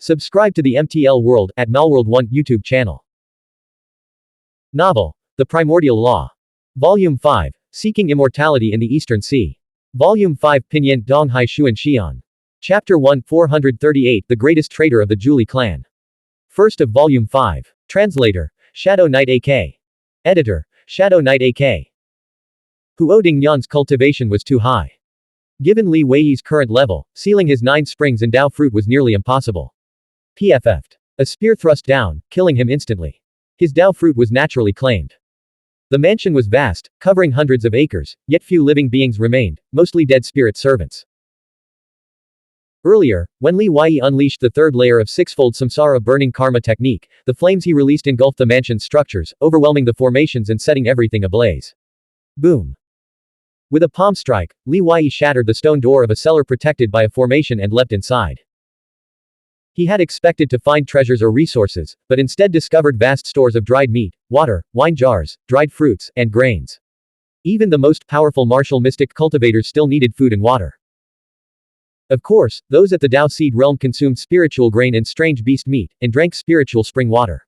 Subscribe to the MTL World at Malworld 1 YouTube channel. Novel, The Primordial Law. Volume 5, Seeking Immortality in the Eastern Sea. Volume 5 Pinyin Donghai Xuan Xian. Chapter 1 438 The Greatest Traitor of the Zhuli Clan. First of Volume 5. Translator, Shadow Knight AK. Editor, Shadow Knight AK. Huo Dingyan's cultivation was too high. Given Li Weiyi's current level, sealing his 9 springs and Dao fruit was nearly impossible. PFF'd. A spear thrust down, killing him instantly. His Dao fruit was naturally claimed. The mansion was vast, covering hundreds of acres, yet few living beings remained, mostly dead spirit servants. Earlier, when Li Weiyi unleashed the third layer of sixfold samsara burning karma technique, the flames he released engulfed the mansion's structures, overwhelming the formations and setting everything ablaze. Boom. With a palm strike, Li Weiyi shattered the stone door of a cellar protected by a formation and leapt inside. He had expected to find treasures or resources, but instead discovered vast stores of dried meat, water, wine jars, dried fruits, and grains. Even the most powerful martial mystic cultivators still needed food and water. Of course, those at the Dao Seed realm consumed spiritual grain and strange beast meat, and drank spiritual spring water.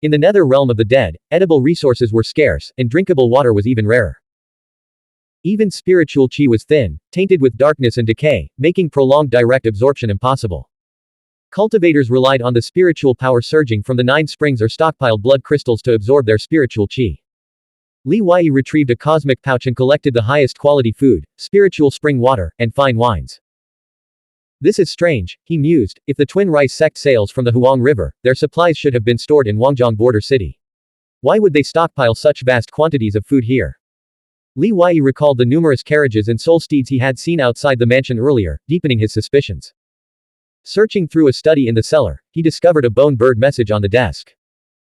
In the nether realm of the dead, edible resources were scarce, and drinkable water was even rarer. Even spiritual qi was thin, tainted with darkness and decay, making prolonged direct absorption impossible. Cultivators relied on the spiritual power surging from the 9 springs or stockpiled blood crystals to absorb their spiritual qi. Li Weiyi retrieved a cosmic pouch and collected the highest quality food, spiritual spring water, and fine wines. This is strange, he mused, if the Twin Rice sect sails from the Huang River, their supplies should have been stored in Wangjiang border city. Why would they stockpile such vast quantities of food here? Li Weiyi recalled the numerous carriages and soul steeds he had seen outside the mansion earlier, deepening his suspicions. Searching through a study in the cellar, he discovered a bone bird message on the desk.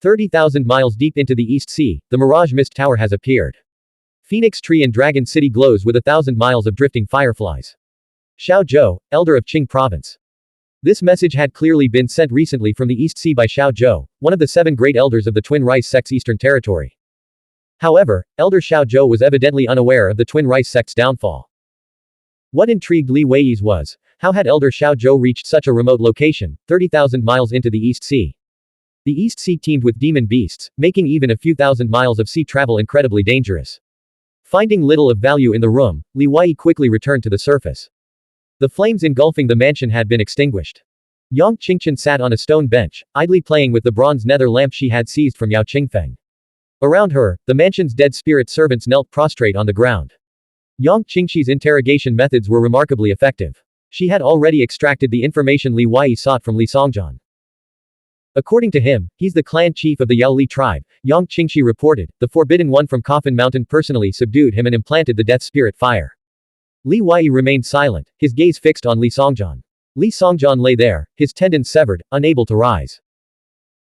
30,000 miles deep into the East Sea, the Mirage Mist Tower has appeared. Phoenix Tree and Dragon City glows with 1,000 miles of drifting fireflies. Xiao Zhou, elder of Qing province. This message had clearly been sent recently from the East Sea by Xiao Zhou, one of the 7 great elders of the Twin Rice sect's eastern territory. However, Elder Xiao Zhou was evidently unaware of the Twin Rice sect's downfall. What intrigued Li Weiyi was, how had Elder Xiao Zhou reached such a remote location, 30,000 miles into the East Sea? The East Sea teemed with demon beasts, making even a few thousand miles of sea travel incredibly dangerous. Finding little of value in the room, Li Weiyi quickly returned to the surface. The flames engulfing the mansion had been extinguished. Yang Qingqian sat on a stone bench, idly playing with the bronze nether lamp she had seized from Yao Qingfeng. Around her, the mansion's dead spirit servants knelt prostrate on the ground. Yang Qingqi's interrogation methods were remarkably effective. She had already extracted the information Li Weiyi sought from Li Songjian. According to him, he's the clan chief of the Yao Li tribe, Yang Qingqi reported, the Forbidden One from Coffin Mountain personally subdued him and implanted the death spirit fire. Li Weiyi remained silent, his gaze fixed on Li Songjian. Li Songjian lay there, his tendons severed, unable to rise.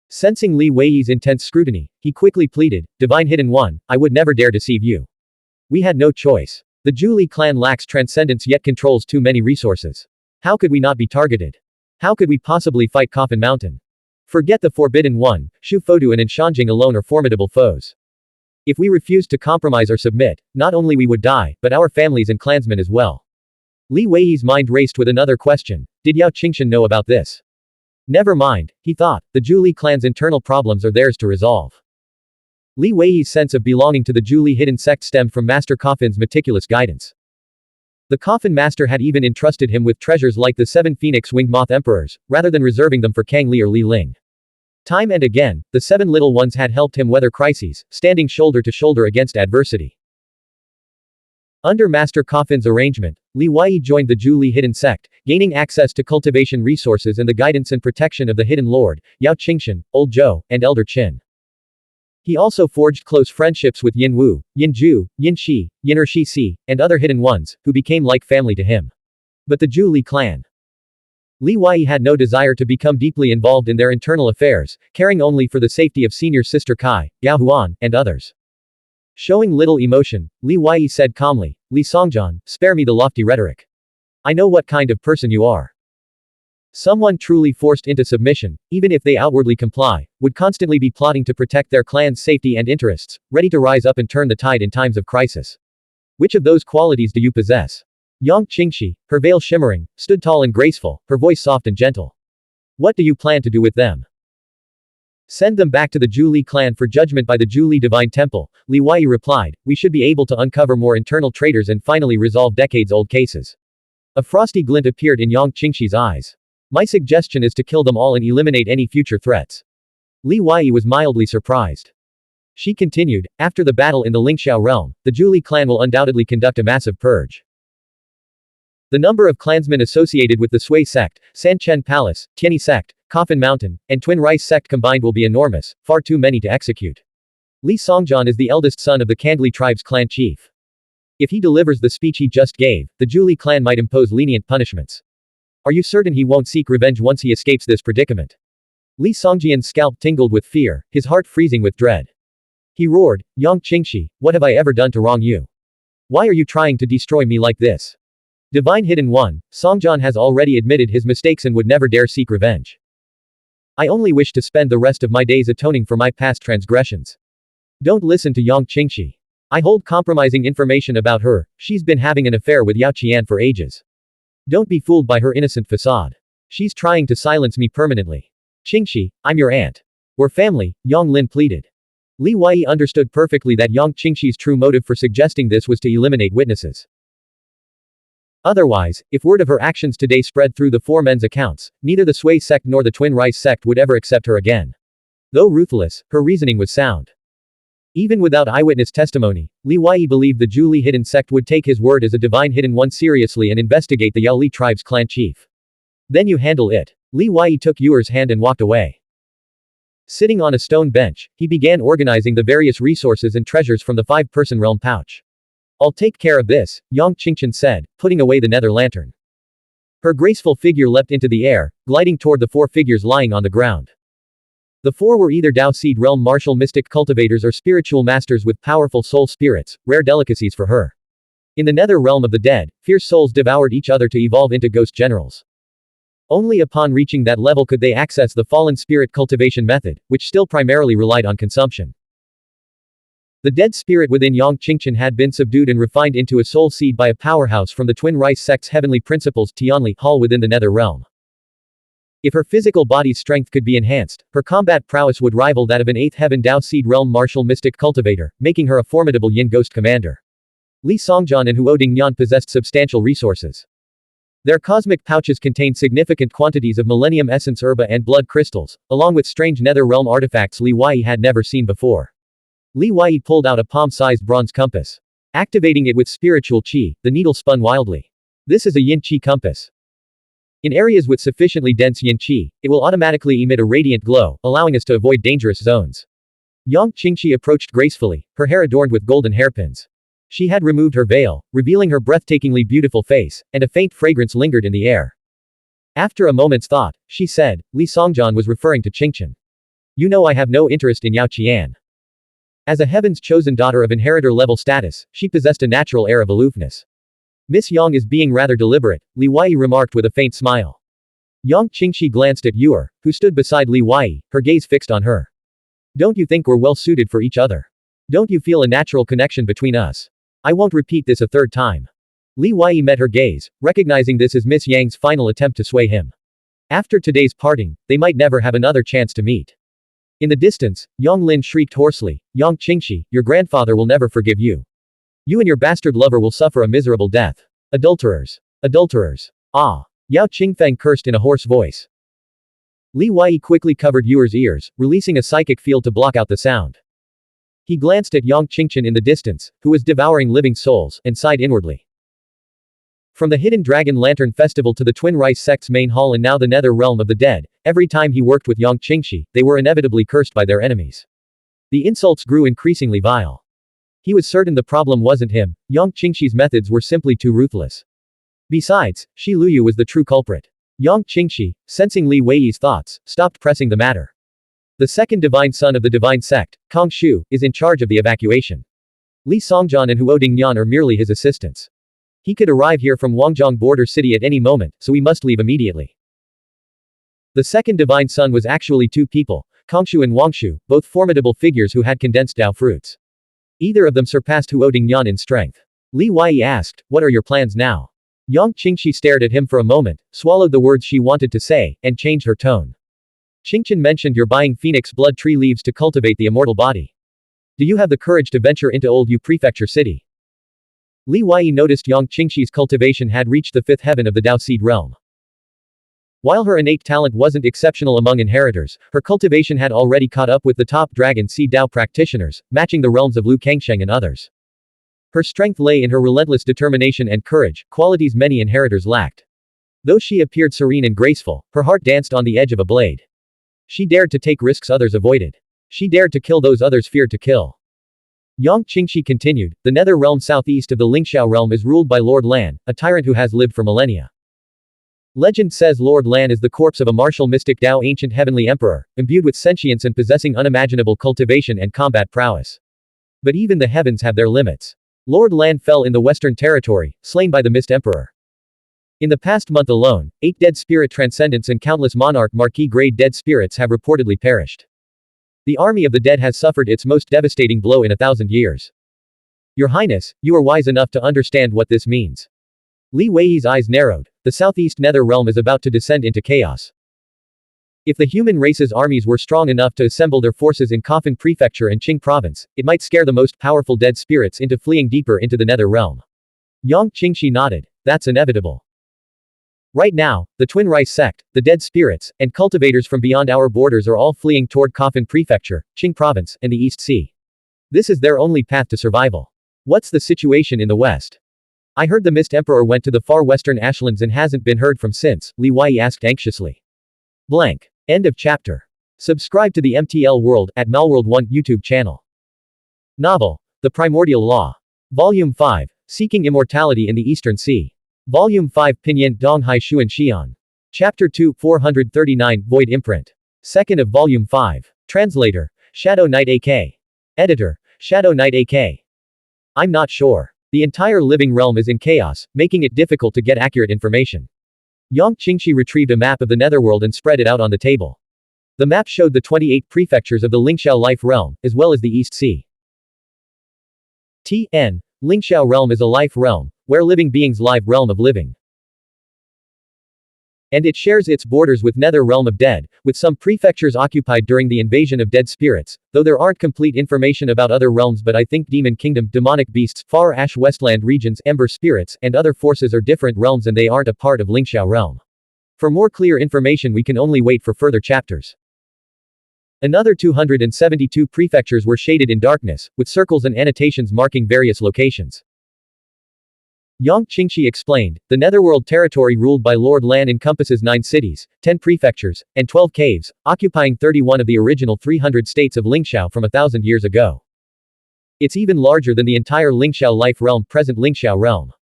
Sensing Li Weiyi's intense scrutiny, he quickly pleaded, Divine Hidden One, I would never dare deceive you. We had no choice. The Zhuli clan lacks transcendence yet controls too many resources. How could we not be targeted? How could we possibly fight Coffin Mountain? Forget the Forbidden One, Shu Fodu and Shanjing alone are formidable foes. If we refused to compromise or submit, not only we would die, but our families and clansmen as well. Li Weiyi's mind raced with another question, did Yao Qingqian know about this? Never mind, he thought, the Zhuli clan's internal problems are theirs to resolve. Li Weiyi's sense of belonging to the Zhuli hidden sect stemmed from Master Coffin's meticulous guidance. The Coffin Master had even entrusted him with treasures like the 7 phoenix-winged moth emperors, rather than reserving them for Kang Li or Li Ling. Time and again, the 7 little ones had helped him weather crises, standing shoulder to shoulder against adversity. Under Master Coffin's arrangement, Li Weiyi joined the Zhuli hidden sect, gaining access to cultivation resources and the guidance and protection of the Hidden Lord, Yao Qingqian, Old Zhou, and Elder Qin. He also forged close friendships with Yin Wu, Yin Zhu, Yin Shi, Yin Ershi Si, and other hidden ones, who became like family to him. But the Zhuli clan. Li Weiyi had no desire to become deeply involved in their internal affairs, caring only for the safety of senior sister Kai, Yao Huan, and others. Showing little emotion, Li Weiyi said calmly, Li Songjian, spare me the lofty rhetoric. I know what kind of person you are. Someone truly forced into submission, even if they outwardly comply, would constantly be plotting to protect their clan's safety and interests, ready to rise up and turn the tide in times of crisis. Which of those qualities do you possess? Yang Qingqi, her veil shimmering, stood tall and graceful, her voice soft and gentle. What do you plan to do with them? Send them back to the Zhu Li clan for judgment by the Zhu Li Divine Temple, Li Wei replied. We should be able to uncover more internal traitors and finally resolve decades-old cases. A frosty glint appeared in Yang Qingxi's eyes. My suggestion is to kill them all and eliminate any future threats. Li Wei was mildly surprised. She continued, after the battle in the Lingxiao realm, the Zhu Li clan will undoubtedly conduct a massive purge. The number of clansmen associated with the Sui sect, Sanchen Palace, Tianyi sect, Coffin Mountain, and Twin Rice sect combined will be enormous, far too many to execute. Li Songjian is the eldest son of the Kandli tribe's clan chief. If he delivers the speech he just gave, the Zhu Li clan might impose lenient punishments. Are you certain he won't seek revenge once he escapes this predicament? Li Songjian's scalp tingled with fear, his heart freezing with dread. He roared, Yang Qingxi, what have I ever done to wrong you? Why are you trying to destroy me like this? Divine Hidden One, Songjian has already admitted his mistakes and would never dare seek revenge. I only wish to spend the rest of my days atoning for my past transgressions. Don't listen to Yang Qingxi. I hold compromising information about her, she's been having an affair with Yao Qian for ages. Don't be fooled by her innocent facade. She's trying to silence me permanently. Qingxi, I'm your aunt. We're family, Yang Lin pleaded. Li Wei understood perfectly that Yang Qingxi's true motive for suggesting this was to eliminate witnesses. Otherwise, if word of her actions today spread through the four men's accounts, neither the Sui sect nor the Twin Rice sect would ever accept her again. Though ruthless, her reasoning was sound. Even without eyewitness testimony, Li Wei believed the Zhu Li hidden sect would take his word as a divine hidden one seriously and investigate the Yao Li tribe's clan chief. Then you handle it. Li Wei took Yuer's hand and walked away. Sitting on a stone bench, he began organizing the various resources and treasures from the five-person realm pouch. I'll take care of this, Yang Qingqian said, putting away the nether lantern. Her graceful figure leapt into the air, gliding toward the four figures lying on the ground. The four were either Dao Seed Realm martial mystic cultivators or spiritual masters with powerful soul spirits, rare delicacies for her. In the nether realm of the dead, fierce souls devoured each other to evolve into ghost generals. Only upon reaching that level could they access the fallen spirit cultivation method, which still primarily relied on consumption. The dead spirit within Yang Qingqian had been subdued and refined into a soul seed by a powerhouse from the Twin Rice sect's heavenly principles Tianli Hall within the nether realm. If her physical body's strength could be enhanced, her combat prowess would rival that of an 8th heaven Dao Seed Realm martial mystic cultivator, making her a formidable Yin ghost commander. Li Songjian and Huo Dingyan possessed substantial resources. Their cosmic pouches contained significant quantities of Millennium Essence herba and blood crystals, along with strange nether realm artifacts Li Wei had never seen before. Li Wei pulled out a palm-sized bronze compass. Activating it with spiritual qi, the needle spun wildly. This is a yin qi compass. In areas with sufficiently dense yin qi, it will automatically emit a radiant glow, allowing us to avoid dangerous zones. Yang Qingxi approached gracefully, her hair adorned with golden hairpins. She had removed her veil, revealing her breathtakingly beautiful face, and a faint fragrance lingered in the air. After a moment's thought, she said, Li Songjian was referring to Qingqian. You know I have no interest in Yao Qian. As a heaven's chosen daughter of inheritor-level status, she possessed a natural air of aloofness. Miss Yang is being rather deliberate, Li Wei remarked with a faint smile. Yang Qingxi glanced at Yuer, who stood beside Li Wei, her gaze fixed on her. Don't you think we're well suited for each other? Don't you feel a natural connection between us? I won't repeat this a third time. Li Wei met her gaze, recognizing this as Miss Yang's final attempt to sway him. After today's parting, they might never have another chance to meet. In the distance, Yang Lin shrieked hoarsely, Yang Qingxi, your grandfather will never forgive you. You and your bastard lover will suffer a miserable death. Adulterers. Adulterers. Ah. Yao Qingfeng cursed in a hoarse voice. Li Wei quickly covered Yuer's ears, releasing a psychic field to block out the sound. He glanced at Yang Qingqian in the distance, who was devouring living souls, and sighed inwardly. From the Hidden Dragon Lantern Festival to the Twin Rice sect's main hall and now the Nether Realm of the Dead, every time he worked with Yang Qingxi, they were inevitably cursed by their enemies. The insults grew increasingly vile. He was certain the problem wasn't him, Yang Qingxi's methods were simply too ruthless. Besides, Shi Luyu was the true culprit. Yang Qingxi, sensing Li Wei's thoughts, stopped pressing the matter. The second divine son of the divine sect, Kong Shu, is in charge of the evacuation. Li Songjian and Huo Dingyan are merely his assistants. He could arrive here from Wangjiang border city at any moment, so we must leave immediately. The second divine son was actually two people, Kongshu and Wangshu, both formidable figures who had condensed Dao fruits. Either of them surpassed Huo Dingyan in strength. Li Wei asked, what are your plans now? Yang Qingxi stared at him for a moment, swallowed the words she wanted to say, and changed her tone. Qingchen mentioned you're buying phoenix blood tree leaves to cultivate the immortal body. Do you have the courage to venture into Old Yu Prefecture City? Li Wei noticed Yang Qingxi's cultivation had reached the fifth heaven of the Dao Seed realm. While her innate talent wasn't exceptional among inheritors, her cultivation had already caught up with the top Dragon Seed Dao practitioners, matching the realms of Lu Kangsheng and others. Her strength lay in her relentless determination and courage, qualities many inheritors lacked. Though she appeared serene and graceful, her heart danced on the edge of a blade. She dared to take risks others avoided. She dared to kill those others feared to kill. Yang Qingxi continued, the Nether Realm southeast of the Lingxiao realm is ruled by Lord Lan, a tyrant who has lived for millennia. Legend says Lord Lan is the corpse of a martial mystic Dao ancient heavenly emperor, imbued with sentience and possessing unimaginable cultivation and combat prowess. But even the heavens have their limits. Lord Lan fell in the Western Territory, slain by the Mist Emperor. In the past month alone, 8 dead spirit transcendents and countless monarch marquis grade dead spirits have reportedly perished. The army of the dead has suffered its most devastating blow in 1,000 years. Your Highness, you are wise enough to understand what this means. Li Wei's eyes narrowed. The southeast Nether Realm is about to descend into chaos. If the human race's armies were strong enough to assemble their forces in Coffin Prefecture and Qing Province, it might scare the most powerful dead spirits into fleeing deeper into the Nether Realm. Yang Qingxi nodded. That's inevitable. Right now, the Twin Rice sect, the dead spirits, and cultivators from beyond our borders are all fleeing toward Coffin Prefecture, Qing Province, and the East Sea. This is their only path to survival. What's the situation in the West? I heard the Mist Emperor went to the far western Ashlands and hasn't been heard from since, Li Wei asked anxiously. Blank. End of chapter. Subscribe to the MTL World at Malworld 1 YouTube channel. Novel. The Primordial Law. Volume 5. Seeking Immortality in the Eastern Sea. Volume 5 Pinyin Donghai Xuan Xian. Chapter 2 439 Void Imprint. 2nd of Volume 5. Translator. Shadow Knight AK. Editor. Shadow Knight AK. I'm not sure. The entire living realm is in chaos, making it difficult to get accurate information. Yang Qingxi retrieved a map of the Netherworld and spread it out on the table. The map showed the 28 prefectures of the Lingxiao Life Realm, as well as the East Sea. T.N. Lingxiao Realm is a life realm, where living beings live realm of living. And it shares its borders with Nether Realm of Dead, with some prefectures occupied during the invasion of dead spirits, though there aren't complete information about other realms, but I think Demon Kingdom, Demonic Beasts, Far Ash Westland regions, Ember Spirits, and other forces are different realms and they aren't a part of Lingxiao Realm. For more clear information we can only wait for further chapters. Another 272 prefectures were shaded in darkness, with circles and annotations marking various locations. Yang Qingxi explained, the Netherworld territory ruled by Lord Lan encompasses 9 cities, 10 prefectures, and 12 caves, occupying 31 of the original 300 states of Lingxiao from 1,000 years ago. It's even larger than the entire Lingxiao Life Realm, present Lingxiao Realm.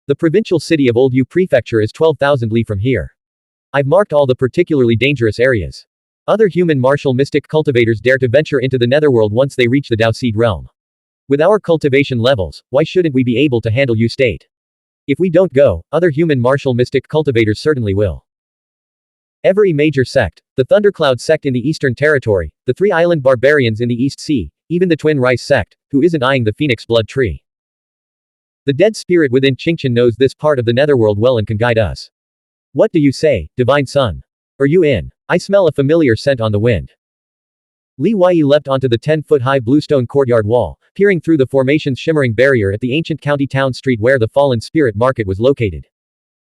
The provincial city of Old Yu Prefecture is 12,000 li from here. I've marked all the particularly dangerous areas. Other human martial mystic cultivators dare to venture into the Netherworld once they reach the Dao Seed realm. With our cultivation levels, why shouldn't we be able to handle Yu state? If we don't go, other human martial mystic cultivators certainly will. Every major sect, the Thundercloud sect in the Eastern Territory, the 3 island barbarians in the East Sea, even the Twin Rice sect, who isn't eyeing the Phoenix blood tree. The dead spirit within Qingchen knows this part of the Netherworld well and can guide us. What do you say, Divine Sun? Are you in? I smell a familiar scent on the wind. Li Wei leapt onto the 10-foot-high bluestone courtyard wall, peering through the formation's shimmering barrier at the ancient county town street where the fallen spirit market was located.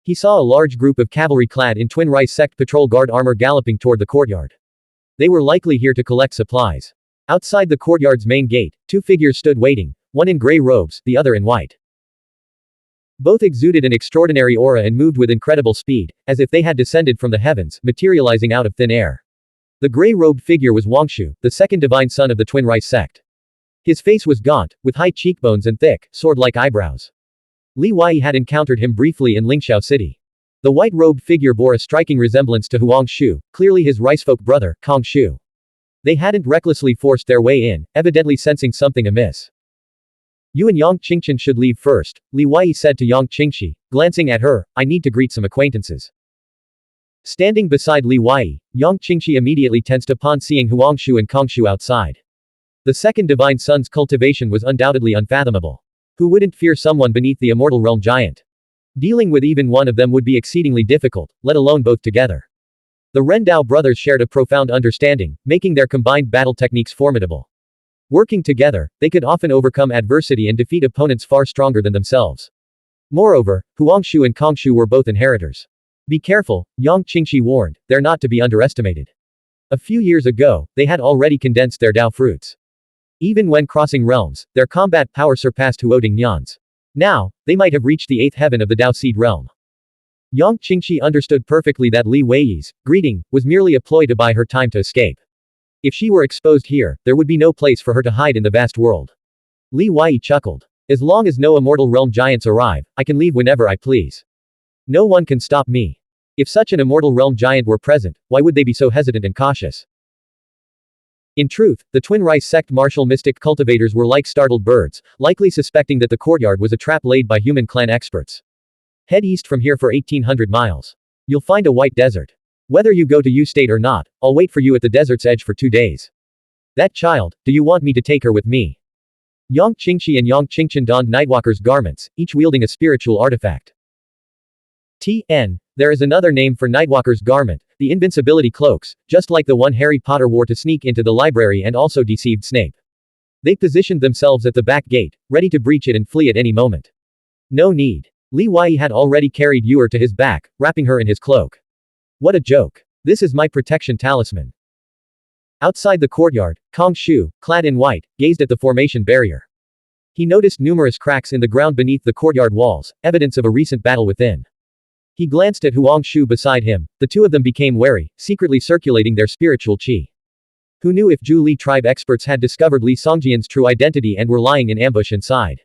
He saw a large group of cavalry clad in Twin Rice sect patrol guard armor galloping toward the courtyard. They were likely here to collect supplies. Outside the courtyard's main gate, 2 figures stood waiting, one in gray robes, the other in white. Both exuded an extraordinary aura and moved with incredible speed, as if they had descended from the heavens, materializing out of thin air. The gray-robed figure was Wangshu, the second divine son of the Twin Rice sect. His face was gaunt, with high cheekbones and thick, sword-like eyebrows. Li Wei had encountered him briefly in Lingxiao City. The white-robed figure bore a striking resemblance to Huang Shu, clearly his ricefolk brother, Kong Shu. They hadn't recklessly forced their way in, evidently sensing something amiss. You and Yang Qingchen should leave first, Li Wei said to Yang Qingxi, glancing at her, I need to greet some acquaintances. Standing beside Li Wei, Yang Qingxi immediately tensed upon seeing Huangshu and Kongshu outside. The second divine son's cultivation was undoubtedly unfathomable. Who wouldn't fear someone beneath the immortal realm giant? Dealing with even one of them would be exceedingly difficult, let alone both together. The Rendao brothers shared a profound understanding, making their combined battle techniques formidable. Working together, they could often overcome adversity and defeat opponents far stronger than themselves. Moreover, Huangshu and Kongshu were both inheritors. Be careful, Yang Qingxi warned, they're not to be underestimated. A few years ago, they had already condensed their Dao fruits. Even when crossing realms, their combat power surpassed Huoding Nian's. Now, they might have reached the 8th heaven of the Dao Seed realm. Yang Qingxi understood perfectly that Li Weiyi's greeting was merely a ploy to buy her time to escape. If she were exposed here, there would be no place for her to hide in the vast world. Li Weiyi chuckled. As long as no immortal realm giants arrive, I can leave whenever I please. No one can stop me. If such an immortal realm giant were present, why would they be so hesitant and cautious? In truth, the Twin Rice sect martial mystic cultivators were like startled birds, likely suspecting that the courtyard was a trap laid by human clan experts. Head east from here for 1800 miles. You'll find a white desert. Whether you go to U State or not, I'll wait for you at the desert's edge for 2 days. That child, do you want me to take her with me? Yang Qingxi and Yang Qingchen donned Nightwalker's garments, each wielding a spiritual artifact. There is another name for Nightwalker's garment, the invincibility cloaks, just like the one Harry Potter wore to sneak into the library and also deceived Snape. They positioned themselves at the back gate, ready to breach it and flee at any moment. No need. Li Weiyi had already carried Yuer to his back, wrapping her in his cloak. What a joke. This is my protection talisman. Outside the courtyard, Kong Shu, clad in white, gazed at the formation barrier. He noticed numerous cracks in the ground beneath the courtyard walls, evidence of a recent battle within. He glanced at Huang Shu beside him, the two of them became wary, secretly circulating their spiritual qi. Who knew if Zhu Li tribe experts had discovered Li Songjian's true identity and were lying in ambush inside?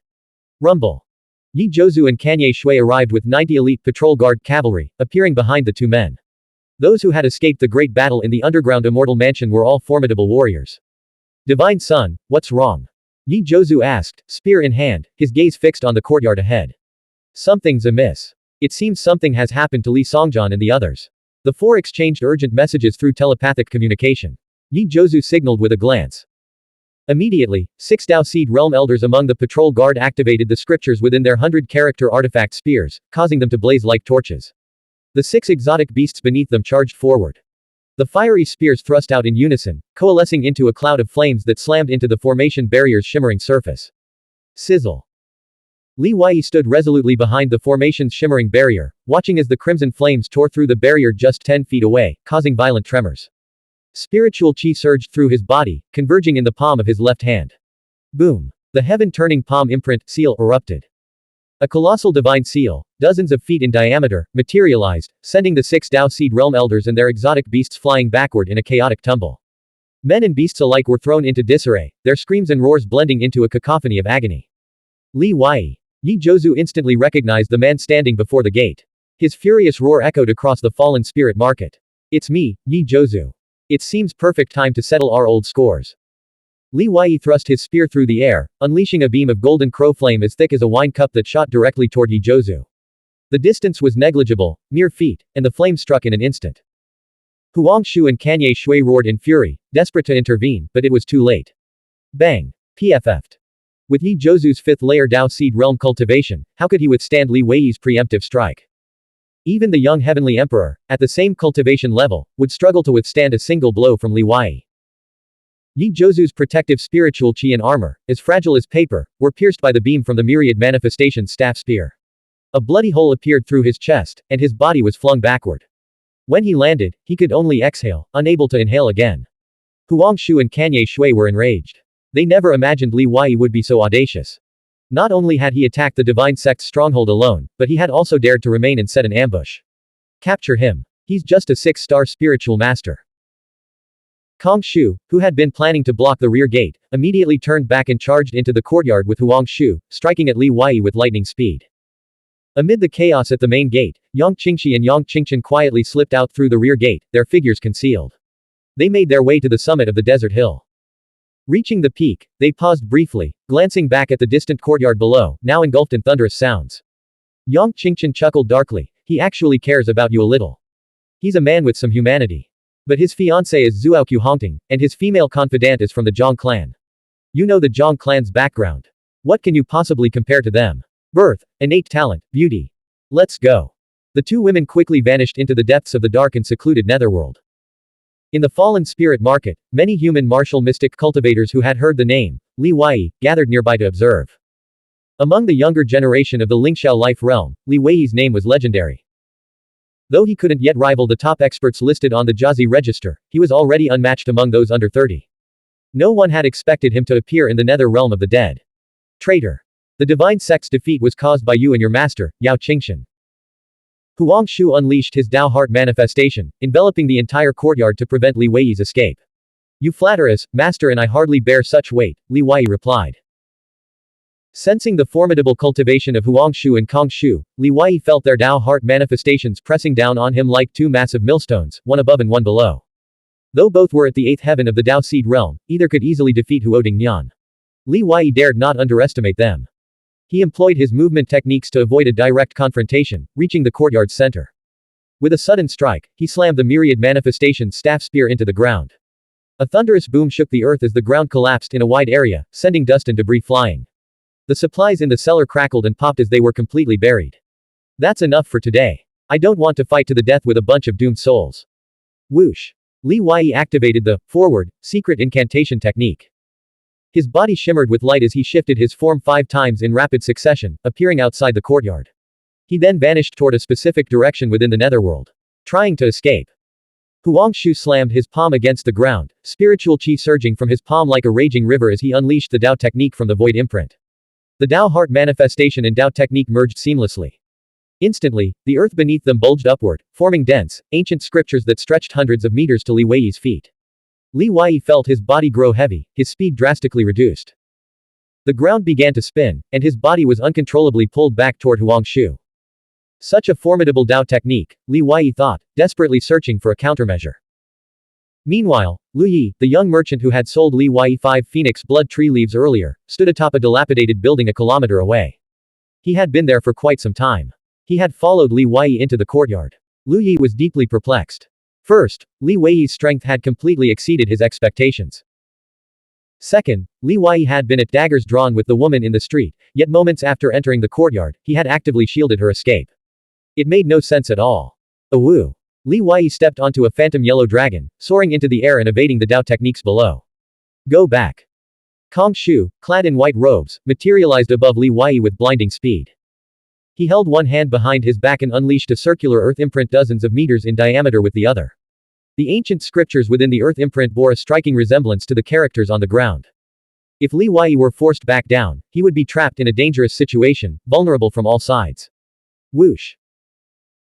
Rumble. Yi Zhouzu and Kanye Shui arrived with 90 elite patrol guard cavalry, appearing behind the two men. Those who had escaped the great battle in the underground immortal mansion were all formidable warriors. Divine Son, what's wrong? Yi Zhouzu asked, spear in hand, his gaze fixed on the courtyard ahead. Something's amiss. It seems something has happened to Li Songjian and the others. The four exchanged urgent messages through telepathic communication. Yi Zhouzu signaled with a glance. Immediately, 6 Dao Seed realm elders among the patrol guard activated the scriptures within their 100-character artifact spears, causing them to blaze like torches. The 6 exotic beasts beneath them charged forward. The fiery spears thrust out in unison, coalescing into a cloud of flames that slammed into the formation barrier's shimmering surface. Sizzle. Li Weiyi stood resolutely behind the formation's shimmering barrier, watching as the crimson flames tore through the barrier just 10 feet away, causing violent tremors. Spiritual qi surged through his body, converging in the palm of his left hand. Boom. The heaven-turning palm imprint seal erupted. A colossal divine seal, dozens of feet in diameter, materialized, sending the 6 Dao Seed realm elders and their exotic beasts flying backward in a chaotic tumble. Men and beasts alike were thrown into disarray, their screams and roars blending into a cacophony of agony. Li Weiyi. Yi Zhouzu instantly recognized the man standing before the gate. His furious roar echoed across the fallen spirit market. It's me, Yi Zhouzu. It seems perfect time to settle our old scores. Li Weiyi thrust his spear through the air, unleashing a beam of golden crow flame as thick as a wine cup that shot directly toward Yi Zhouzu. The distance was negligible, mere feet, and the flame struck in an instant. Huang Shu and Kanye Shui roared in fury, desperate to intervene, but it was too late. Bang! PFF'd. With Yi Zhouzu's 5th layer Dao Seed realm cultivation, how could he withstand Li Weiyi's preemptive strike? Even the young heavenly emperor, at the same cultivation level, would struggle to withstand a single blow from Li Weiyi. Yi Zhouzu's protective spiritual qi and armor, as fragile as paper, were pierced by the beam from the myriad manifestation's staff spear. A bloody hole appeared through his chest, and his body was flung backward. When he landed, he could only exhale, unable to inhale again. Huang Shu and Kanye Shui were enraged. They never imagined Li Weiyi would be so audacious. Not only had he attacked the divine sect's stronghold alone, but he had also dared to remain and set an ambush. Capture him. He's just a 6-star spiritual master. Kong Shu, who had been planning to block the rear gate, immediately turned back and charged into the courtyard with Huang Shu, striking at Li Weiyi with lightning speed. Amid the chaos at the main gate, Yang Qingxi and Yang Qingchen quietly slipped out through the rear gate, their figures concealed. They made their way to the summit of the desert hill. Reaching the peak, they paused briefly, glancing back at the distant courtyard below, now engulfed in thunderous sounds. Yang Qingchen chuckled darkly, he actually cares about you a little. He's a man with some humanity. But his fiancée is Zuoqiu Hongting, and his female confidant is from the Zhang clan. You know the Zhang clan's background. What can you possibly compare to them? Birth, innate talent, beauty. Let's go. The two women quickly vanished into the depths of the dark and secluded netherworld. In the fallen spirit market, many human martial mystic cultivators who had heard the name, Li Weiyi, gathered nearby to observe. Among the younger generation of the Lingxiao life realm, Li Weiyi's name was legendary. Though he couldn't yet rival the top experts listed on the Jiazi register, he was already unmatched among those under 30. No one had expected him to appear in the nether realm of the dead. Traitor. The divine sect's defeat was caused by you and your master, Yao Qingxian. Huang Shu unleashed his Dao heart manifestation, enveloping the entire courtyard to prevent Li Weiyi's escape. You flatter us, master, and I hardly bear such weight, Li Weiyi replied. Sensing the formidable cultivation of Huang Shu and Kong Shu, Li Weiyi felt their Dao heart manifestations pressing down on him like two massive millstones, one above and one below. Though both were at the 8th heaven of the Dao seed realm, either could easily defeat Huoding Nian. Li Weiyi dared not underestimate them. He employed his movement techniques to avoid a direct confrontation, reaching the courtyard's center. With a sudden strike, he slammed the myriad manifestation staff spear into the ground. A thunderous boom shook the earth as the ground collapsed in a wide area, sending dust and debris flying. The supplies in the cellar crackled and popped as they were completely buried. That's enough for today. I don't want to fight to the death with a bunch of doomed souls. Whoosh. Li Weiyi activated the forward secret incantation technique. His body shimmered with light as he shifted his form 5 times in rapid succession, appearing outside the courtyard. He then vanished toward a specific direction within the netherworld. Trying to escape. Huang Shu slammed his palm against the ground, spiritual qi surging from his palm like a raging river as he unleashed the Dao technique from the void imprint. The Dao heart manifestation and Dao technique merged seamlessly. Instantly, the earth beneath them bulged upward, forming dense, ancient scriptures that stretched hundreds of meters to Li Weiyi's feet. Li Weiyi felt his body grow heavy, his speed drastically reduced. The ground began to spin, and his body was uncontrollably pulled back toward Huang Shu. Such a formidable Dao technique, Li Weiyi thought, desperately searching for a countermeasure. Meanwhile, Lu Yi, the young merchant who had sold Li Weiyi 5 phoenix blood tree leaves earlier, stood atop a dilapidated building a kilometer away. He had been there for quite some time. He had followed Li Weiyi into the courtyard. Lu Yi was deeply perplexed. First, Li Weiyi's strength had completely exceeded his expectations. Second, Li Weiyi had been at daggers drawn with the woman in the street, yet moments after entering the courtyard, he had actively shielded her escape. It made no sense at all. Awoo. Li Weiyi stepped onto a phantom yellow dragon, soaring into the air and evading the Dao techniques below. Go back. Kong Shu, clad in white robes, materialized above Li Weiyi with blinding speed. He held one hand behind his back and unleashed a circular earth imprint dozens of meters in diameter with the other. The ancient scriptures within the earth imprint bore a striking resemblance to the characters on the ground. If Li Weiyi were forced back down, he would be trapped in a dangerous situation, vulnerable from all sides. Whoosh.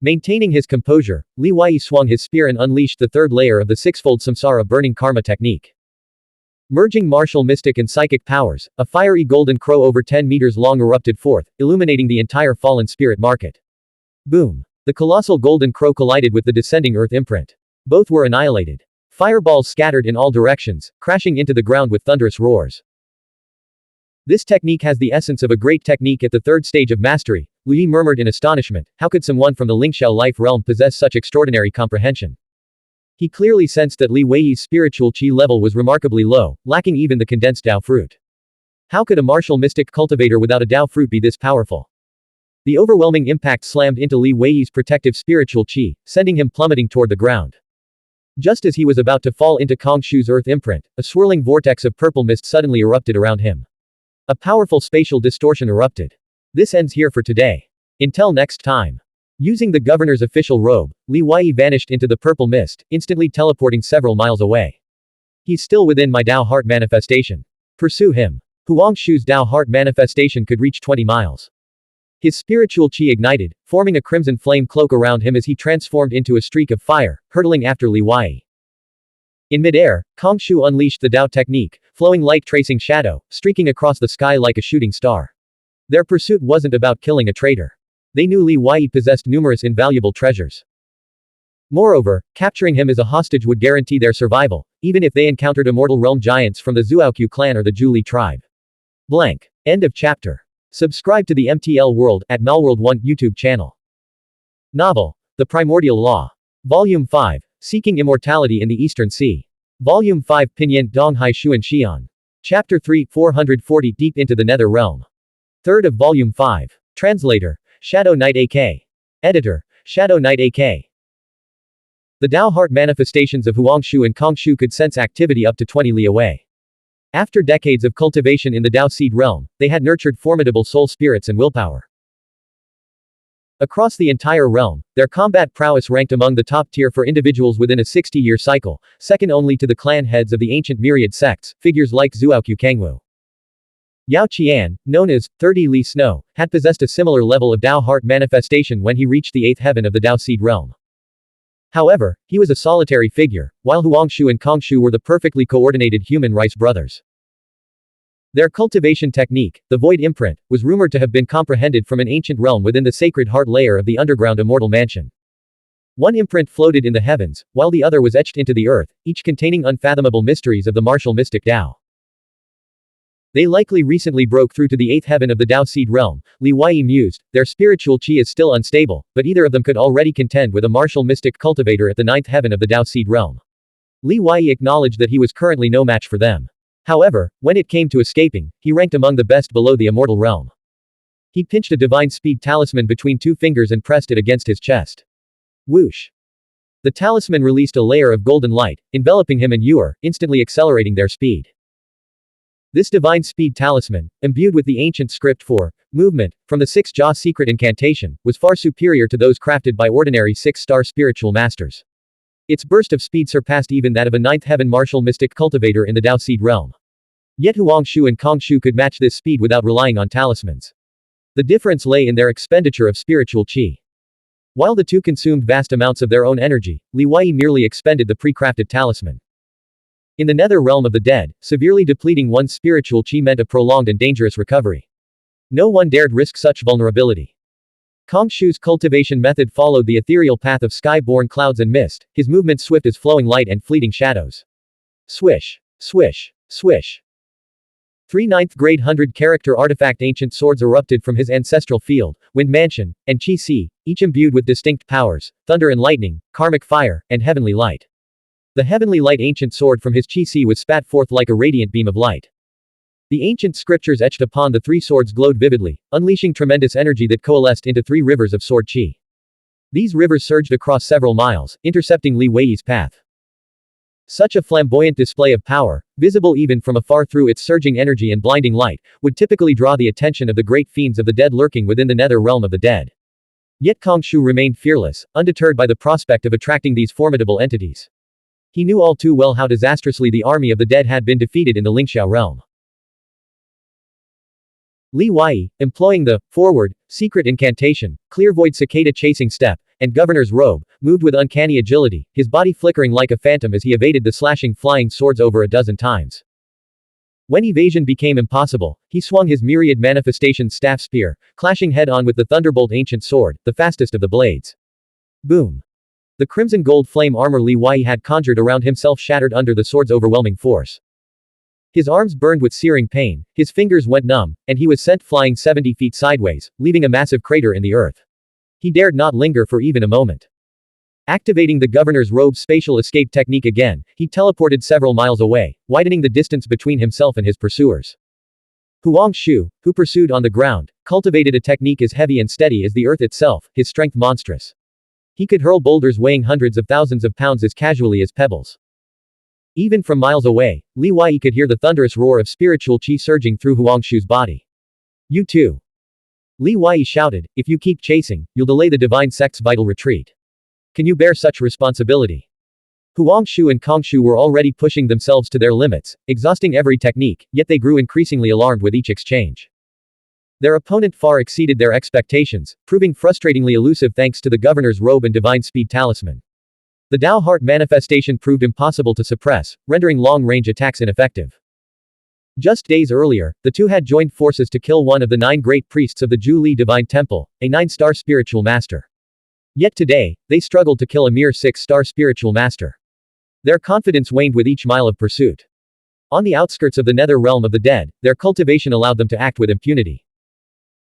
Maintaining his composure, Li Weiyi swung his spear and unleashed the third layer of the sixfold samsara burning karma technique. Merging martial mystic and psychic powers, a fiery golden crow over 10 meters long erupted forth, illuminating the entire fallen spirit market. Boom. The colossal golden crow collided with the descending earth imprint. Both were annihilated. Fireballs scattered in all directions, crashing into the ground with thunderous roars. This technique has the essence of a great technique at the third stage of mastery, Lu Yi murmured in astonishment. How could someone from the Lingxiao life realm possess such extraordinary comprehension? He clearly sensed that Li Weiyi's spiritual qi level was remarkably low, lacking even the condensed Dao fruit. How could a martial mystic cultivator without a Dao fruit be this powerful? The overwhelming impact slammed into Li Weiyi's protective spiritual qi, sending him plummeting toward the ground. Just as he was about to fall into Kong Shu's earth imprint, a swirling vortex of purple mist suddenly erupted around him. A powerful spatial distortion erupted. This ends here for today. Until next time. Using the governor's official robe, Li Weiyi vanished into the purple mist, instantly teleporting several miles away. He's still within my Dao heart manifestation. Pursue him. Huang Shu's Dao heart manifestation could reach 20 miles. His spiritual qi ignited, forming a crimson flame cloak around him as he transformed into a streak of fire, hurtling after Li Weiyi. In midair, Kong Shu unleashed the Dao technique, flowing light tracing shadow, streaking across the sky like a shooting star. Their pursuit wasn't about killing a traitor. They knew Li Weiyi possessed numerous invaluable treasures. Moreover, capturing him as a hostage would guarantee their survival, even if they encountered immortal realm giants from the Zuaoqiu clan or the Zhu Li tribe. Blank. End of chapter. Subscribe to the MTL World at Malworld 1 YouTube channel. Novel. The Primordial Law. Volume 5. Seeking Immortality in the Eastern Sea. Volume 5 Pinyin Donghai Xuan Xian. Chapter 3 440 Deep into the Nether Realm. Third of Volume 5. Translator. Shadow Knight AK. Editor, Shadow Knight AK. The Dao Heart manifestations of Huangshu and Kongshu could sense activity up to 20 li away. After decades of cultivation in the Dao Seed realm, they had nurtured formidable soul spirits and willpower. Across the entire realm, their combat prowess ranked among the top tier for individuals within a 60-year cycle, second only to the clan heads of the ancient myriad sects, figures like Zuoqiu Kangwu. Yao Qian, known as 30 Li Snow, had possessed a similar level of Dao Heart manifestation when he reached the 8th heaven of the Dao Seed realm. However, he was a solitary figure, while Huangshu and Kongshu were the perfectly coordinated human rice brothers. Their cultivation technique, the Void Imprint, was rumored to have been comprehended from an ancient realm within the sacred heart layer of the underground immortal mansion. One imprint floated in the heavens, while the other was etched into the earth, each containing unfathomable mysteries of the martial mystic Dao. They likely recently broke through to the 8th heaven of the Dao Seed realm, Li Wei mused. Their spiritual chi is still unstable, but either of them could already contend with a martial mystic cultivator at the 9th heaven of the Dao Seed realm. Li Wei acknowledged that he was currently no match for them. However, when it came to escaping, he ranked among the best below the immortal realm. He pinched a divine speed talisman between two fingers and pressed it against his chest. Whoosh! The talisman released a layer of golden light, enveloping him and Yuer, instantly accelerating their speed. This divine speed talisman, imbued with the ancient script for movement from the Six Jaw secret incantation, was far superior to those crafted by ordinary six-star spiritual masters. Its burst of speed surpassed even that of a 9th heaven martial mystic cultivator in the Dao Seed realm. Yet Huangshu and Kongshu could match this speed without relying on talismans. The difference lay in their expenditure of spiritual chi. While the two consumed vast amounts of their own energy, Li Wei merely expended the pre-crafted talisman. In the nether realm of the dead, severely depleting one's spiritual chi meant a prolonged and dangerous recovery. No one dared risk such vulnerability. Kongshu's cultivation method followed the ethereal path of sky-born clouds and mist, his movement swift as flowing light and fleeting shadows. Swish. Swish. Swish. 3 9th grade 100-character artifact ancient swords erupted from his ancestral field, wind mansion, and chi si, each imbued with distinct powers, thunder and lightning, karmic fire, and heavenly light. The heavenly light ancient sword from his chi si was spat forth like a radiant beam of light. The ancient scriptures etched upon the 3 swords glowed vividly, unleashing tremendous energy that coalesced into 3 rivers of sword chi. These rivers surged across several miles, intercepting Li Wei's path. Such a flamboyant display of power, visible even from afar through its surging energy and blinding light, would typically draw the attention of the great fiends of the dead lurking within the nether realm of the dead. Yet Kongshu remained fearless, undeterred by the prospect of attracting these formidable entities. He knew all too well how disastrously the army of the dead had been defeated in the Lingxiao realm. Li Wei, employing the forward secret incantation, clear void cicada chasing step, and governor's robe, moved with uncanny agility, his body flickering like a phantom as he evaded the slashing flying swords over a dozen times. When evasion became impossible, he swung his myriad manifestation staff spear, clashing head-on with the thunderbolt ancient sword, the fastest of the blades. Boom! The crimson gold flame armor Li Wei had conjured around himself shattered under the sword's overwhelming force. His arms burned with searing pain, his fingers went numb, and he was sent flying 70 feet sideways, leaving a massive crater in the earth. He dared not linger for even a moment. Activating the governor's robe's spatial escape technique again, he teleported several miles away, widening the distance between himself and his pursuers. Huangshu, who pursued on the ground, cultivated a technique as heavy and steady as the earth itself, his strength monstrous. He could hurl boulders weighing hundreds of thousands of pounds as casually as pebbles. Even from miles away, Li Wei could hear the thunderous roar of spiritual chi surging through Huangshu's body. You too. Li Wei shouted, if you keep chasing, you'll delay the divine sect's vital retreat. Can you bear such responsibility? Huangshu and Kongshu were already pushing themselves to their limits, exhausting every technique, yet they grew increasingly alarmed with each exchange. Their opponent far exceeded their expectations, proving frustratingly elusive thanks to the governor's robe and divine speed talisman. The Dao Heart manifestation proved impossible to suppress, rendering long-range attacks ineffective. Just days earlier, the two had joined forces to kill one of the 9 great priests of the Zhu Li Divine Temple, a 9-star spiritual master. Yet today, they struggled to kill a mere 6-star spiritual master. Their confidence waned with each mile of pursuit. On the outskirts of the nether realm of the dead, their cultivation allowed them to act with impunity.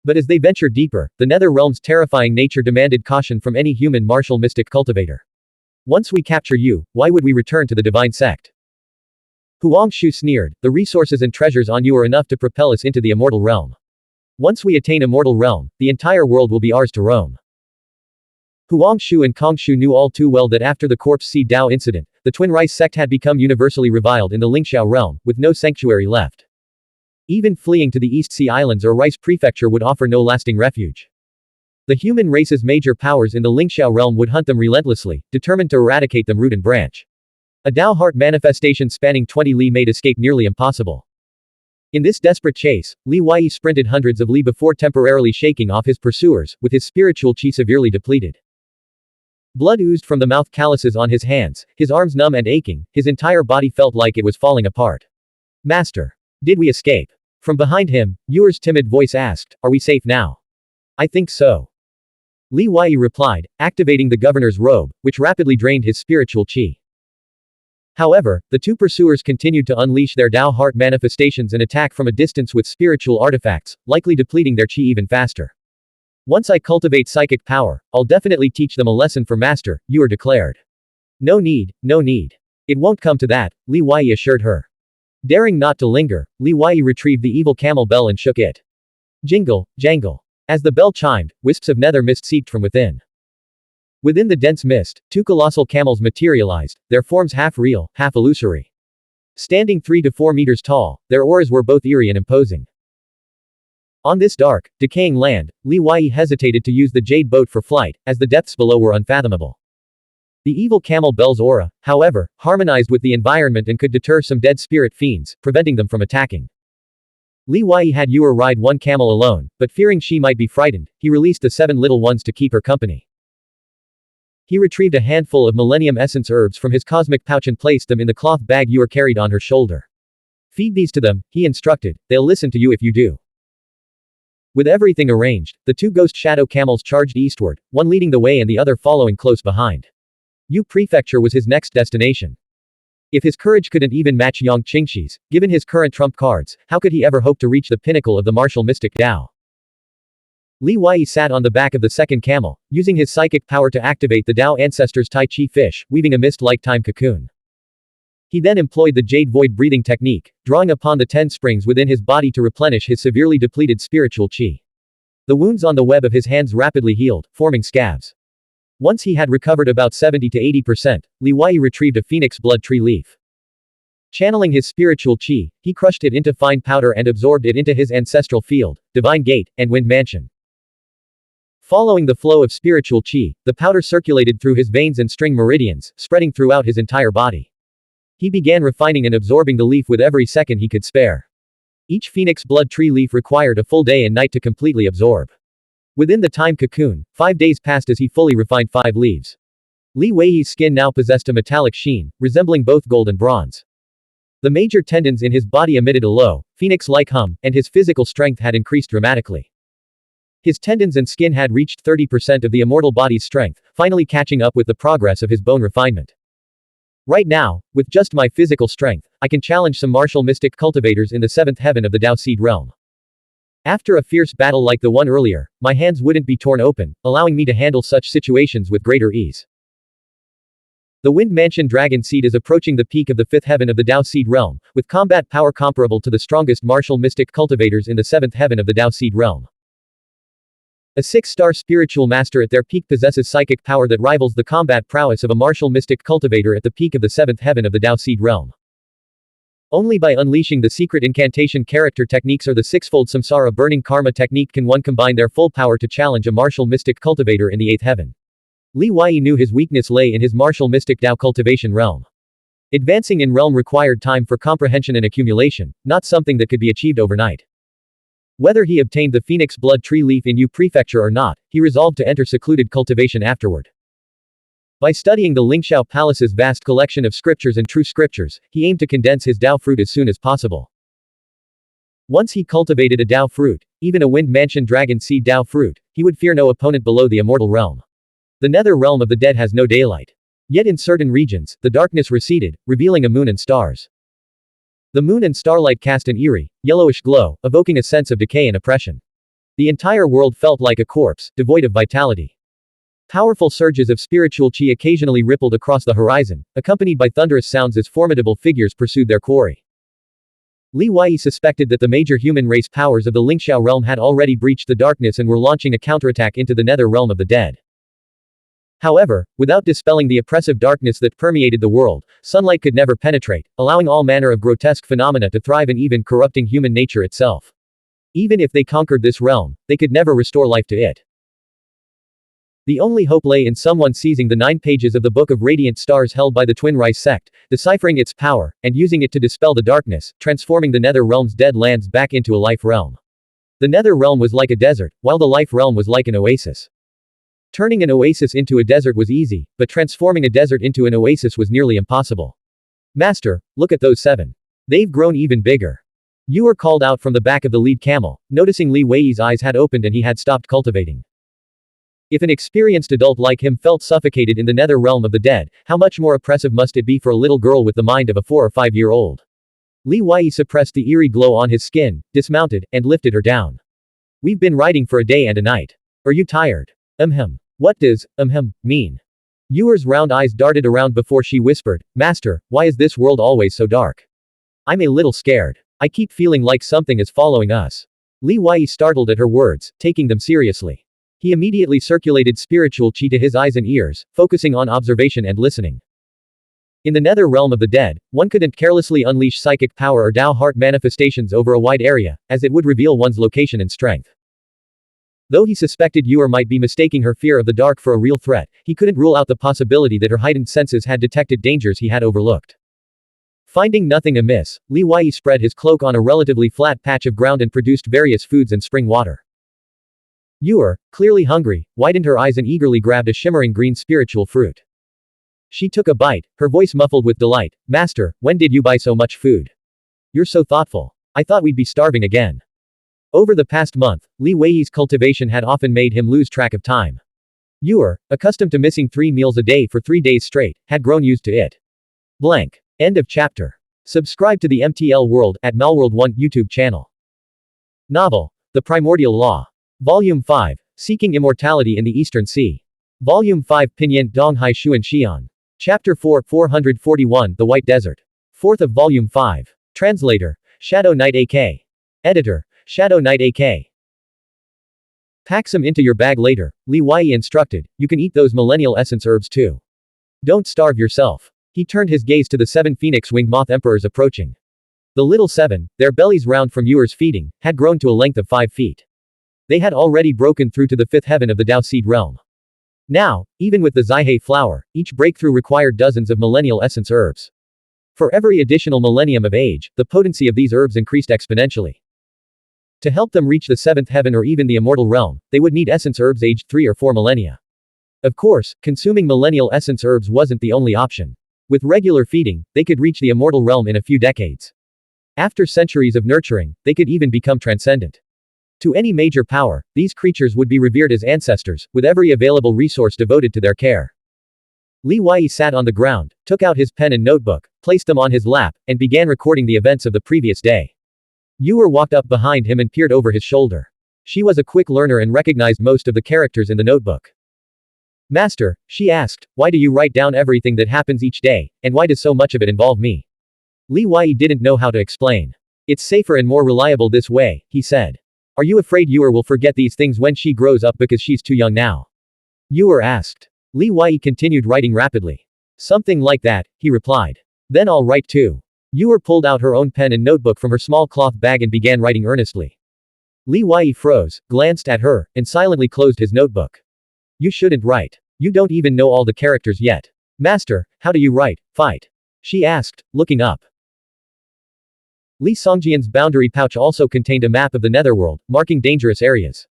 But as they ventured deeper, the nether realm's terrifying nature demanded caution from any human martial mystic cultivator. Once we capture you, why would we return to the divine sect? Huangshu sneered, the resources and treasures on you are enough to propel us into the immortal realm. Once we attain immortal realm, the entire world will be ours to roam. Huangshu and Kongshu knew all too well that after the corpse seed Dao incident, the twin rice sect had become universally reviled in the Lingxiao realm, with no sanctuary left. Even fleeing to the East Sea Islands or Rice Prefecture would offer no lasting refuge. The human race's major powers in the Lingxiao realm would hunt them relentlessly, determined to eradicate them root and branch. A Dao heart manifestation spanning 20 li made escape nearly impossible. In this desperate chase, Li Wei sprinted hundreds of li before temporarily shaking off his pursuers, with his spiritual qi severely depleted. Blood oozed from the mouth calluses on his hands, his arms numb and aching, his entire body felt like it was falling apart. Master. Did we escape? From behind him, Yuer's timid voice asked, "Are we safe now?" "I think so." Li Wei replied, activating the governor's robe, which rapidly drained his spiritual qi. However, the two pursuers continued to unleash their Dao heart manifestations and attack from a distance with spiritual artifacts, likely depleting their qi even faster. "Once I cultivate psychic power, I'll definitely teach them a lesson for Master," Yuer declared. "No need, no need. It won't come to that," Li Wei assured her. Daring not to linger, Li Wei retrieved the evil camel bell and shook it. Jingle, jangle. As the bell chimed, wisps of nether mist seeped from within. Within the dense mist, two colossal camels materialized, their forms half real, half illusory. Standing 3 to 4 meters tall, their auras were both eerie and imposing. On this dark, decaying land, Li Wei hesitated to use the jade boat for flight, as the depths below were unfathomable. The evil camel bell's aura, however, harmonized with the environment and could deter some dead spirit fiends, preventing them from attacking. Li Wei had Yuer ride one camel alone, but fearing she might be frightened, he released the 7 little ones to keep her company. He retrieved a handful of Millennium Essence herbs from his cosmic pouch and placed them in the cloth bag Yuer carried on her shoulder. "Feed these to them," he instructed, "they'll listen to you if you do." With everything arranged, the two ghost shadow camels charged eastward, one leading the way and the other following close behind. Yu Prefecture was his next destination. If his courage couldn't even match Yang Qingxi's, given his current trump cards, how could he ever hope to reach the pinnacle of the martial mystic Dao? Li Wei sat on the back of the second camel, using his psychic power to activate the Dao ancestor's Tai Chi fish, weaving a mist-like time cocoon. He then employed the Jade Void breathing technique, drawing upon the 10 springs within his body to replenish his severely depleted spiritual qi. The wounds on the web of his hands rapidly healed, forming scabs. Once he had recovered about 70 to 80%, Li Wei retrieved a phoenix blood tree leaf. Channeling his spiritual qi, he crushed it into fine powder and absorbed it into his ancestral field, divine gate, and wind mansion. Following the flow of spiritual qi, the powder circulated through his veins and string meridians, spreading throughout his entire body. He began refining and absorbing the leaf with every second he could spare. Each phoenix blood tree leaf required a full day and night to completely absorb. Within the time cocoon, 5 days passed as he fully refined 5 leaves. Li Wei's skin now possessed a metallic sheen, resembling both gold and bronze. The major tendons in his body emitted a low, phoenix-like hum, and his physical strength had increased dramatically. His tendons and skin had reached 30% of the immortal body's strength, finally catching up with the progress of his bone refinement. "Right now, with just my physical strength, I can challenge some martial mystic cultivators in the 7th heaven of the Dao Seed realm. After a fierce battle like the one earlier, my hands wouldn't be torn open, allowing me to handle such situations with greater ease." The Wind Mansion Dragon Seed is approaching the peak of the 5th heaven of the Dao Seed realm, with combat power comparable to the strongest martial mystic cultivators in the 7th heaven of the Dao Seed realm. A 6-star spiritual master at their peak possesses psychic power that rivals the combat prowess of a martial mystic cultivator at the peak of the 7th heaven of the Dao Seed realm. Only by unleashing the secret incantation character techniques or the 6-fold samsara burning karma technique can one combine their full power to challenge a martial mystic cultivator in the 8th heaven. Li Wei knew his weakness lay in his martial mystic Dao cultivation realm. Advancing in realm required time for comprehension and accumulation, not something that could be achieved overnight. Whether he obtained the phoenix blood tree leaf in Yu Prefecture or not, he resolved to enter secluded cultivation afterward. By studying the Lingxiao Palace's vast collection of scriptures and true scriptures, he aimed to condense his Dao fruit as soon as possible. Once he cultivated a Dao fruit, even a Wind Mansion Dragon Seed Dao fruit, he would fear no opponent below the immortal realm. The nether realm of the dead has no daylight. Yet in certain regions, the darkness receded, revealing a moon and stars. The moon and starlight cast an eerie, yellowish glow, evoking a sense of decay and oppression. The entire world felt like a corpse, devoid of vitality. Powerful surges of spiritual qi occasionally rippled across the horizon, accompanied by thunderous sounds as formidable figures pursued their quarry. Li Wei suspected that the major human race powers of the Lingxiao realm had already breached the darkness and were launching a counterattack into the nether realm of the dead. However, without dispelling the oppressive darkness that permeated the world, sunlight could never penetrate, allowing all manner of grotesque phenomena to thrive and even corrupting human nature itself. Even if they conquered this realm, they could never restore life to it. The only hope lay in someone seizing the 9 pages of the Book of Radiant Stars held by the Twin Rise sect, deciphering its power, and using it to dispel the darkness, transforming the Nether Realm's dead lands back into a life realm. The Nether Realm was like a desert, while the life realm was like an oasis. Turning an oasis into a desert was easy, but transforming a desert into an oasis was nearly impossible. Master, look at those 7. They've grown even bigger. You were called out from the back of the lead camel, noticing Li Wei's eyes had opened and he had stopped cultivating. If an experienced adult like him felt suffocated in the nether realm of the dead, how much more oppressive must it be for a little girl with the mind of a 4 or 5-year-old? Li Wei suppressed the eerie glow on his skin, dismounted, and lifted her down. We've been riding for a day and a night. Are you tired? What does, mean? Yuer's round eyes darted around before she whispered, Master, why is this world always so dark? I'm a little scared. I keep feeling like something is following us. Li Wei startled at her words, taking them seriously. He immediately circulated spiritual qi to his eyes and ears, focusing on observation and listening. In the nether realm of the dead, one couldn't carelessly unleash psychic power or Dao heart manifestations over a wide area, as it would reveal one's location and strength. Though he suspected Yuer might be mistaking her fear of the dark for a real threat, he couldn't rule out the possibility that her heightened senses had detected dangers he had overlooked. Finding nothing amiss, Li Wei spread his cloak on a relatively flat patch of ground and produced various foods and spring water. Yuer, clearly hungry, widened her eyes and eagerly grabbed a shimmering green spiritual fruit. She took a bite, her voice muffled with delight. Master, when did you buy so much food? You're so thoughtful. I thought we'd be starving again. Over the past month, Li Wei's cultivation had often made him lose track of time. Yuer, accustomed to missing 3 meals a day for 3 days straight, had grown used to it. Blank. End of chapter. Subscribe to the MTL World at Malworld 1 YouTube channel. Novel. The Primordial Law. Volume 5, Seeking Immortality in the Eastern Sea. Volume 5 Pinyin Donghai Xuan Xian. Chapter 4 441 The White Desert. 4th of Volume 5. Translator, Shadow Knight AK. Editor, Shadow Knight AK. Pack some into your bag later, Li Wei instructed, you can eat those millennial essence herbs too. Don't starve yourself. He turned his gaze to the 7 phoenix-winged moth emperors approaching. The little 7, their bellies round from Yuer's feeding, had grown to a length of 5 feet. They had already broken through to the 5th heaven of the Dao Seed realm. Now, even with the Zaihe flower, each breakthrough required dozens of millennial essence herbs. For every additional millennium of age, the potency of these herbs increased exponentially. To help them reach the 7th heaven or even the immortal realm, they would need essence herbs aged 3 or 4 millennia. Of course, consuming millennial essence herbs wasn't the only option. With regular feeding, they could reach the immortal realm in a few decades. After centuries of nurturing, they could even become transcendent. To any major power, these creatures would be revered as ancestors, with every available resource devoted to their care. Li Wei sat on the ground, took out his pen and notebook, placed them on his lap, and began recording the events of the previous day. Yuer walked up behind him and peered over his shoulder. She was a quick learner and recognized most of the characters in the notebook. Master, she asked, why do you write down everything that happens each day, and why does so much of it involve me? Li Wei didn't know how to explain. It's safer and more reliable this way, he said. Are you afraid Yuer will forget these things when she grows up because she's too young now? Yuer asked. Li Wei continued writing rapidly. Something like that, he replied. Then I'll write too. Yuer pulled out her own pen and notebook from her small cloth bag and began writing earnestly. Li Wei froze, glanced at her, and silently closed his notebook. You shouldn't write. You don't even know all the characters yet. Master, how do you write, fight? She asked, looking up. Li Songjian's boundary pouch also contained a map of the Netherworld, marking dangerous areas.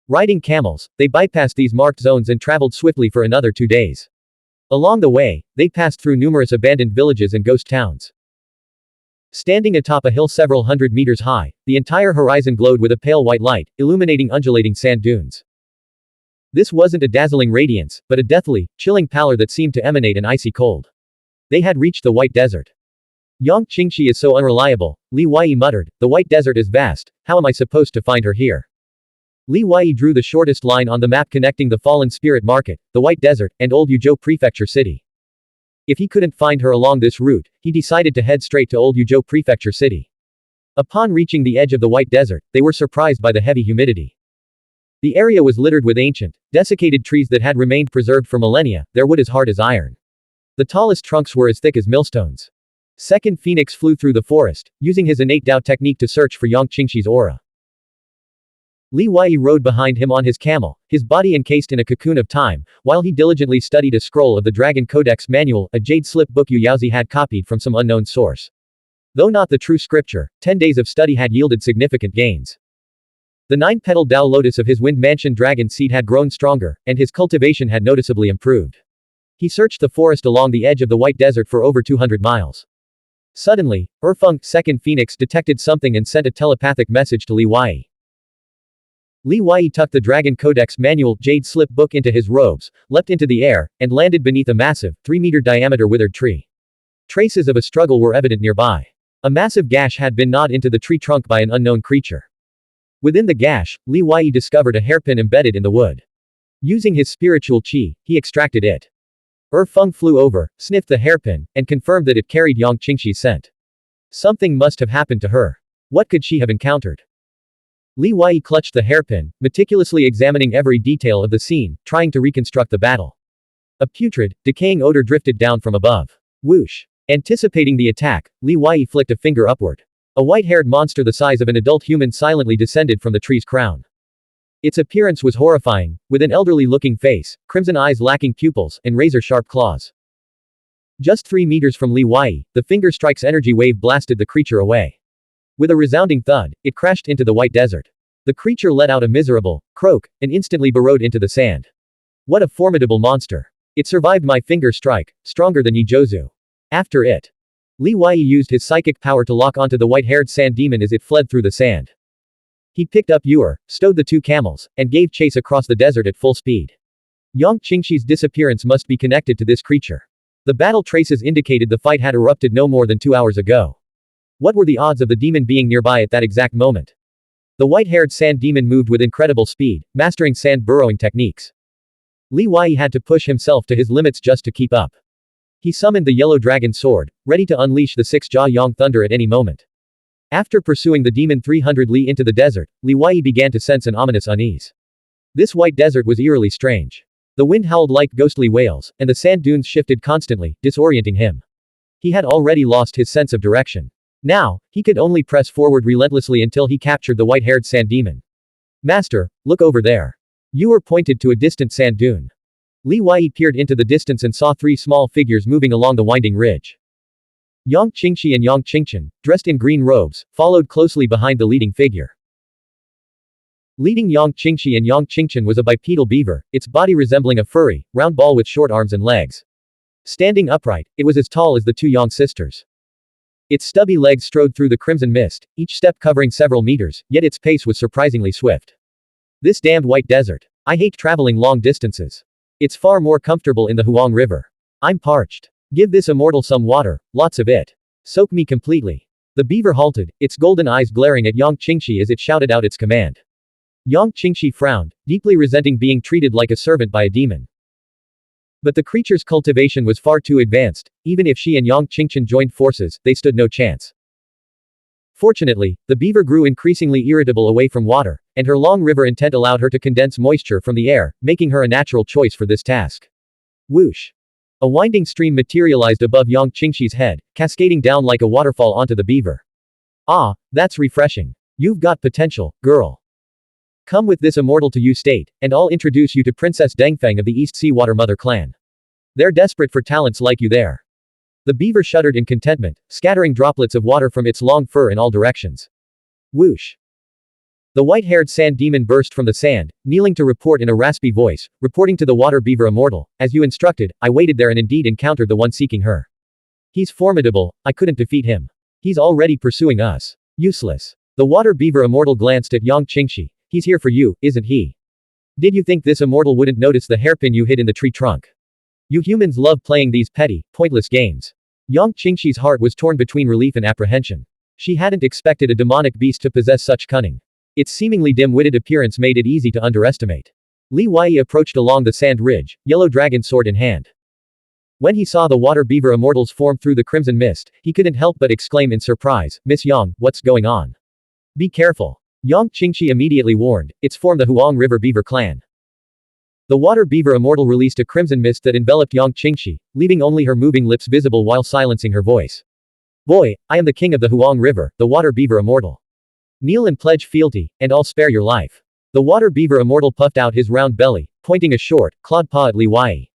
Riding camels, they bypassed these marked zones and traveled swiftly for another 2 days. Along the way, they passed through numerous abandoned villages and ghost towns. Standing atop a hill several hundred meters high, the entire horizon glowed with a pale white light, illuminating undulating sand dunes. This wasn't a dazzling radiance, but a deathly, chilling pallor that seemed to emanate an icy cold. They had reached the White Desert. Yang Qingxi is so unreliable, Li Wei muttered, the White Desert is vast, how am I supposed to find her here? Li Wei drew the shortest line on the map connecting the Fallen Spirit Market, the White Desert, and Old Yuzhou Prefecture City. If he couldn't find her along this route, he decided to head straight to Old Yuzhou Prefecture City. Upon reaching the edge of the White Desert, they were surprised by the heavy humidity. The area was littered with ancient, desiccated trees that had remained preserved for millennia, their wood as hard as iron. The tallest trunks were as thick as millstones. Second Phoenix flew through the forest, using his innate Dao technique to search for Yang Qingxi's aura. Li Wei rode behind him on his camel, his body encased in a cocoon of time, while he diligently studied a scroll of the Dragon Codex manual, a jade slip book Yu Yaozi had copied from some unknown source. Though not the true scripture, 10 days of study had yielded significant gains. The 9-petaled Dao lotus of his wind mansion dragon seed had grown stronger, and his cultivation had noticeably improved. He searched the forest along the edge of the White Desert for over 200 miles. Suddenly, Erfeng, Second Phoenix detected something and sent a telepathic message to Li Wei. Li Wei tucked the Dragon Codex manual jade slip book into his robes, leapt into the air, and landed beneath a massive, 3-meter diameter withered tree. Traces of a struggle were evident nearby. A massive gash had been gnawed into the tree trunk by an unknown creature. Within the gash, Li Wei discovered a hairpin embedded in the wood. Using his spiritual qi, he extracted it. Feng flew over, sniffed the hairpin, and confirmed that it carried Yang Qingxi's scent. Something must have happened to her. What could she have encountered? Li Wei clutched the hairpin, meticulously examining every detail of the scene, trying to reconstruct the battle. A putrid, decaying odor drifted down from above. Whoosh! Anticipating the attack, Li Wei flicked a finger upward. A white-haired monster the size of an adult human silently descended from the tree's crown. Its appearance was horrifying, with an elderly-looking face, crimson eyes lacking pupils, and razor-sharp claws. Just 3 meters from Li Wei, the finger strike's energy wave blasted the creature away. With a resounding thud, it crashed into the white desert. The creature let out a miserable croak, and instantly burrowed into the sand. What a formidable monster. It survived my finger strike, stronger than Yijozu. After it, Li Wei used his psychic power to lock onto the white-haired sand demon as it fled through the sand. He picked up Yuer, stowed the 2 camels, and gave chase across the desert at full speed. Yang Qingxi's disappearance must be connected to this creature. The battle traces indicated the fight had erupted no more than 2 hours ago. What were the odds of the demon being nearby at that exact moment? The white-haired sand demon moved with incredible speed, mastering sand burrowing techniques. Li Wei had to push himself to his limits just to keep up. He summoned the yellow dragon sword, ready to unleash the 6-jaw Yang thunder at any moment. After pursuing the demon 300 li into the desert, Li Wei began to sense an ominous unease. This white desert was eerily strange. The wind howled like ghostly wails, and the sand dunes shifted constantly, disorienting him. He had already lost his sense of direction. Now, he could only press forward relentlessly until he captured the white-haired sand demon. Master, look over there. Yuer pointed to a distant sand dune. Li Wei peered into the distance and saw 3 small figures moving along the winding ridge. Yang Qingxi and Yang Qingchen, dressed in green robes, followed closely behind the leading figure. Leading Yang Qingxi and Yang Qingchen was a bipedal beaver, its body resembling a furry, round ball with short arms and legs. Standing upright, it was as tall as the 2 Yang sisters. Its stubby legs strode through the crimson mist, each step covering several meters, yet its pace was surprisingly swift. This damned white desert. I hate traveling long distances. It's far more comfortable in the Huang River. I'm parched. Give this immortal some water, lots of it. Soak me completely. The beaver halted, its golden eyes glaring at Yang Qingxi as it shouted out its command. Yang Qingxi frowned, deeply resenting being treated like a servant by a demon. But the creature's cultivation was far too advanced. Even if she and Yang Qingchen joined forces, they stood no chance. Fortunately, the beaver grew increasingly irritable away from water, and her long river intent allowed her to condense moisture from the air, making her a natural choice for this task. Whoosh! A winding stream materialized above Yang Qingxi's head, cascading down like a waterfall onto the beaver. Ah, that's refreshing. You've got potential, girl. Come with this immortal to Yu State, and I'll introduce you to Princess Dengfeng of the East Sea Water Mother clan. They're desperate for talents like you there. The beaver shuddered in contentment, scattering droplets of water from its long fur in all directions. Whoosh! The white-haired sand demon burst from the sand, kneeling to report in a raspy voice, reporting to the water beaver immortal, as you instructed, I waited there and indeed encountered the one seeking her. He's formidable, I couldn't defeat him. He's already pursuing us. Useless. The water beaver immortal glanced at Yang Qingxi. He's here for you, isn't he? Did you think this immortal wouldn't notice the hairpin you hid in the tree trunk? You humans love playing these petty, pointless games. Yang Qingxi's heart was torn between relief and apprehension. She hadn't expected a demonic beast to possess such cunning. Its seemingly dim-witted appearance made it easy to underestimate. Li Wei approached along the sand ridge, yellow dragon sword in hand. When he saw the water beaver immortals form through the crimson mist, he couldn't help but exclaim in surprise, Miss Yang, what's going on? Be careful. Yang Qingxi immediately warned, it's formed the Huang River Beaver clan. The water beaver immortal released a crimson mist that enveloped Yang Qingxi, leaving only her moving lips visible while silencing her voice. Boy, I am the king of the Huang River, the water beaver immortal. Kneel and pledge fealty, and I'll spare your life. The water beaver immortal puffed out his round belly, pointing a short, clawed paw at Li Wei.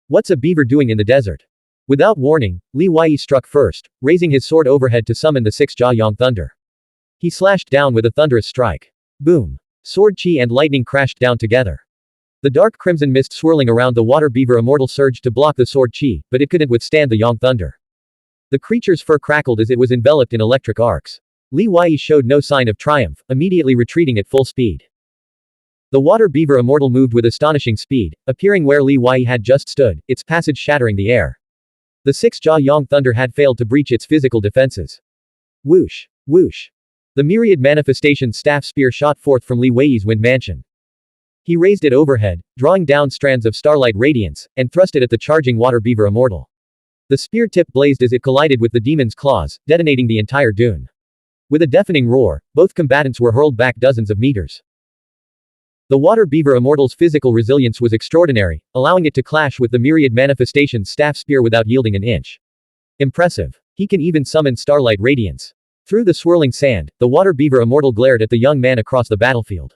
What's a beaver doing in the desert? Without warning, Li Wei struck first, raising his sword overhead to summon the six-jaw Yang Thunder. He slashed down with a thunderous strike. Boom. Sword chi and lightning crashed down together. The dark crimson mist swirling around the water beaver immortal surged to block the sword chi, but it couldn't withstand the Yang Thunder. The creature's fur crackled as it was enveloped in electric arcs. Li Wei showed no sign of triumph, immediately retreating at full speed. The water beaver immortal moved with astonishing speed, appearing where Li Wei had just stood, its passage shattering the air. The six-jaw Yang Thunder had failed to breach its physical defenses. Whoosh! Whoosh! The myriad manifestation staff spear shot forth from Li Wei's wind mansion. He raised it overhead, drawing down strands of starlight radiance, and thrust it at the charging water beaver immortal. The spear tip blazed as it collided with the demon's claws, detonating the entire dune. With a deafening roar, both combatants were hurled back dozens of meters. The water beaver immortal's physical resilience was extraordinary, allowing it to clash with the myriad manifestation's staff spear without yielding an inch. Impressive. He can even summon starlight radiance. Through the swirling sand, the water beaver immortal glared at the young man across the battlefield.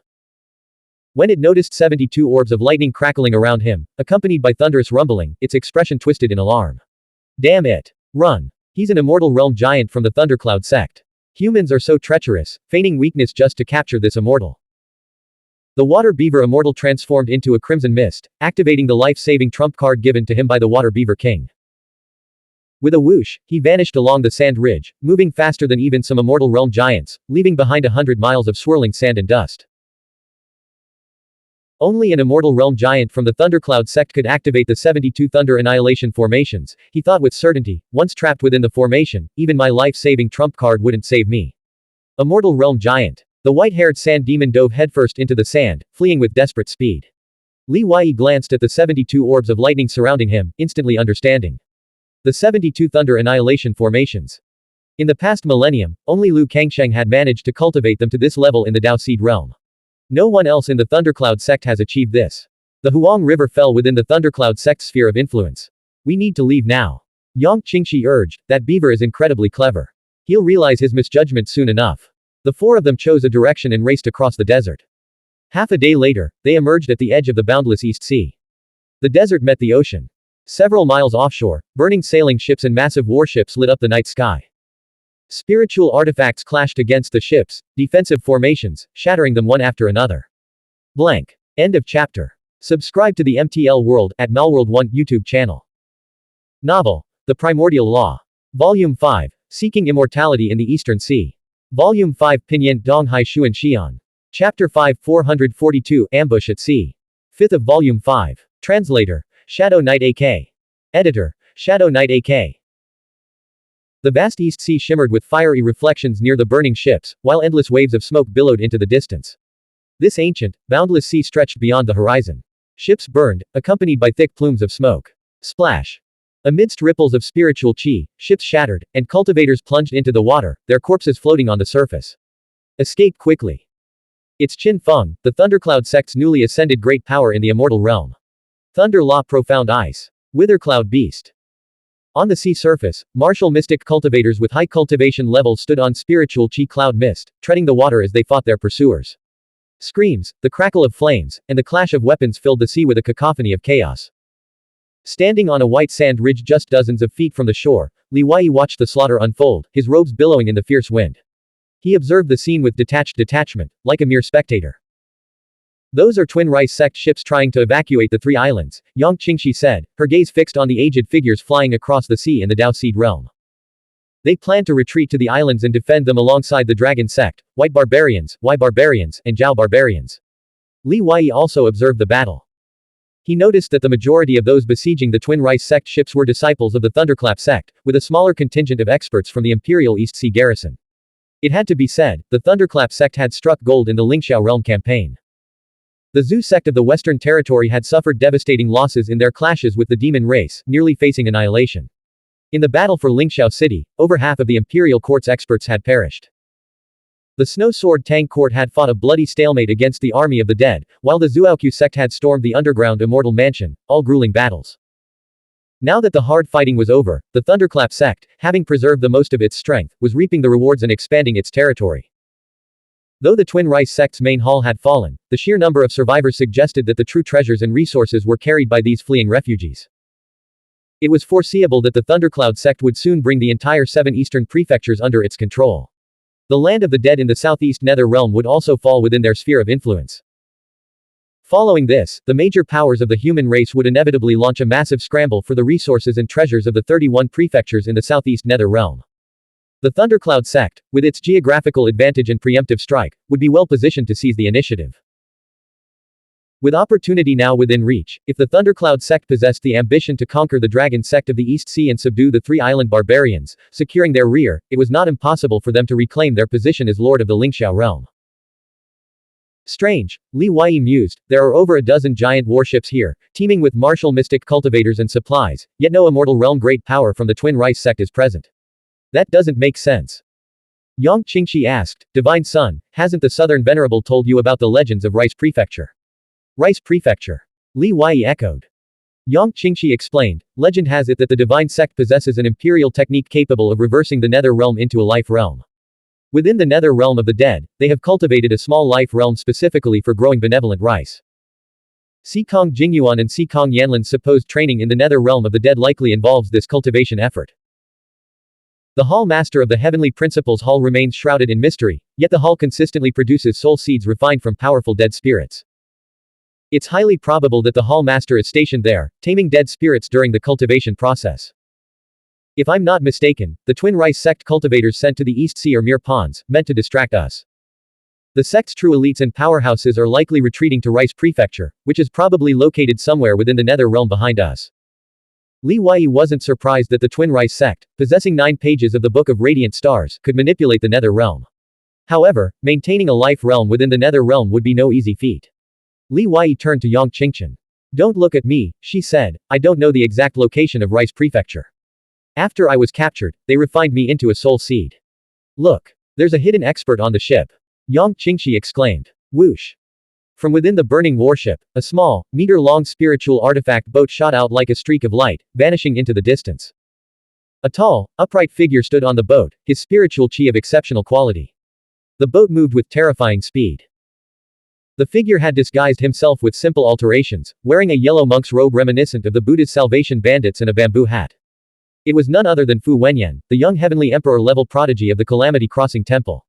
When it noticed 72 orbs of lightning crackling around him, accompanied by thunderous rumbling, its expression twisted in alarm. Damn it. Run. He's an immortal realm giant from the Thundercloud sect. Humans are so treacherous, feigning weakness just to capture this immortal. The water beaver immortal transformed into a crimson mist, activating the life-saving trump card given to him by the water beaver king. With a whoosh, he vanished along the sand ridge, moving faster than even some immortal realm giants, leaving behind 100 miles of swirling sand and dust. Only an immortal realm giant from the Thundercloud sect could activate the 72 Thunder Annihilation formations, he thought with certainty. Once trapped within the formation, even my life-saving trump card wouldn't save me. Immortal realm giant. The white-haired sand demon dove headfirst into the sand, fleeing with desperate speed. Li Wei glanced at the 72 orbs of lightning surrounding him, instantly understanding. The 72 Thunder Annihilation formations. In the past millennium, only Lu Kangsheng had managed to cultivate them to this level in the Dao Seed realm. No one else in the Thundercloud sect has achieved this. The Huang River fell within the Thundercloud sect's sphere of influence. We need to leave now. Yang Qingxi urged, that beaver is incredibly clever. He'll realize his misjudgment soon enough. The four of them chose a direction and raced across the desert. Half a day later, they emerged at the edge of the boundless East Sea. The desert met the ocean. Several miles offshore, burning sailing ships and massive warships lit up the night sky. Spiritual artifacts clashed against the ships, defensive formations, shattering them one after another. Blank. End of chapter. Subscribe to the MTL World at Malworld 1 YouTube channel. Novel. The Primordial Law. Volume 5. Seeking Immortality in the Eastern Sea. Volume 5 Pinyin Donghai Xuan Xian. Chapter 5 442 Ambush at Sea. 5th of Volume 5. Translator. Shadow Knight AK. Editor. Shadow Knight AK. The vast East Sea shimmered with fiery reflections near the burning ships, while endless waves of smoke billowed into the distance. This ancient, boundless sea stretched beyond the horizon. Ships burned, accompanied by thick plumes of smoke. Splash. Amidst ripples of spiritual chi, ships shattered, and cultivators plunged into the water, their corpses floating on the surface. Escape quickly. It's Qin Feng, the Thundercloud sect's newly ascended great power in the immortal realm. Thunder Law Profound Ice. Withercloud Beast. On the sea surface, martial mystic cultivators with high cultivation levels stood on spiritual chi cloud mist, treading the water as they fought their pursuers. Screams, the crackle of flames, and the clash of weapons filled the sea with a cacophony of chaos. Standing on a white sand ridge just dozens of feet from the shore, Li Wei watched the slaughter unfold, his robes billowing in the fierce wind. He observed the scene with detached detachment, like a mere spectator. Those are Twin Rice sect ships trying to evacuate the three islands, Yang Qingxi said, her gaze fixed on the aged figures flying across the sea in the Dao Seed realm. They plan to retreat to the islands and defend them alongside the Dragon sect, White Barbarians, Y Barbarians, and Zhao Barbarians. Li Wei also observed the battle. He noticed that the majority of those besieging the Twin Rice sect ships were disciples of the Thunderclap sect, with a smaller contingent of experts from the Imperial East Sea garrison. It had to be said, the Thunderclap sect had struck gold in the Lingxiao realm campaign. The Zhu sect of the Western Territory had suffered devastating losses in their clashes with the demon race, nearly facing annihilation. In the battle for Lingxiao City, over half of the Imperial Court's experts had perished. The Snow Sword Tang court had fought a bloody stalemate against the army of the dead, while the Zuaokyu sect had stormed the underground immortal mansion, all grueling battles. Now that the hard fighting was over, the Thunderclap sect, having preserved the most of its strength, was reaping the rewards and expanding its territory. Though the Twin Rice sect's main hall had fallen, the sheer number of survivors suggested that the true treasures and resources were carried by these fleeing refugees. It was foreseeable that the Thundercloud sect would soon bring the entire 7 eastern prefectures under its control. The land of the dead in the southeast Nether Realm would also fall within their sphere of influence. Following this, the major powers of the human race would inevitably launch a massive scramble for the resources and treasures of the 31 prefectures in the southeast Nether Realm. The Thundercloud sect, with its geographical advantage and preemptive strike, would be well positioned to seize the initiative. With opportunity now within reach, if the Thundercloud sect possessed the ambition to conquer the Dragon sect of the East Sea and subdue the 3 island barbarians, securing their rear, it was not impossible for them to reclaim their position as lord of the Lingxiao realm. Strange, Li Wei mused, there are over a dozen giant warships here, teeming with martial mystic cultivators and supplies, yet no immortal realm great power from the Twin Rice sect is present. That doesn't make sense. Yang Qingxi asked, Divine Son, hasn't the Southern Venerable told you about the legends of Rice Prefecture? Rice Prefecture. Li Wei echoed. Yang Qingxi explained, legend has it that the divine sect possesses an imperial technique capable of reversing the nether realm into a life realm. Within the nether realm of the dead, they have cultivated a small life realm specifically for growing benevolent rice. Xikong Jingyuan and Xikong Yanlin's supposed training in the nether realm of the dead likely involves this cultivation effort. The Hall Master of the Heavenly Principles Hall remains shrouded in mystery, yet the Hall consistently produces soul seeds refined from powerful dead spirits. It's highly probable that the Hall Master is stationed there, taming dead spirits during the cultivation process. If I'm not mistaken, the Twin Rice sect cultivators sent to the East Sea are mere pawns, meant to distract us. The sect's true elites and powerhouses are likely retreating to Rice Prefecture, which is probably located somewhere within the Nether Realm behind us. Li Wei wasn't surprised that the Twin Rice sect, possessing 9 pages of the Book of Radiant Stars, could manipulate the Nether Realm. However, maintaining a life realm within the Nether Realm would be no easy feat. Li Wei turned to Yang Qingchen. Don't look at me, she said, I don't know the exact location of Rice Prefecture. After I was captured, they refined me into a soul seed. Look. There's a hidden expert on the ship. Yang Qingxi exclaimed. Whoosh. From within the burning warship, a small, meter-long spiritual artifact boat shot out like a streak of light, vanishing into the distance. A tall, upright figure stood on the boat, his spiritual chi of exceptional quality. The boat moved with terrifying speed. The figure had disguised himself with simple alterations, wearing a yellow monk's robe reminiscent of the Buddha's Salvation Bandits and a bamboo hat. It was none other than Fu Wenyan, the young heavenly emperor-level prodigy of the Calamity Crossing Temple.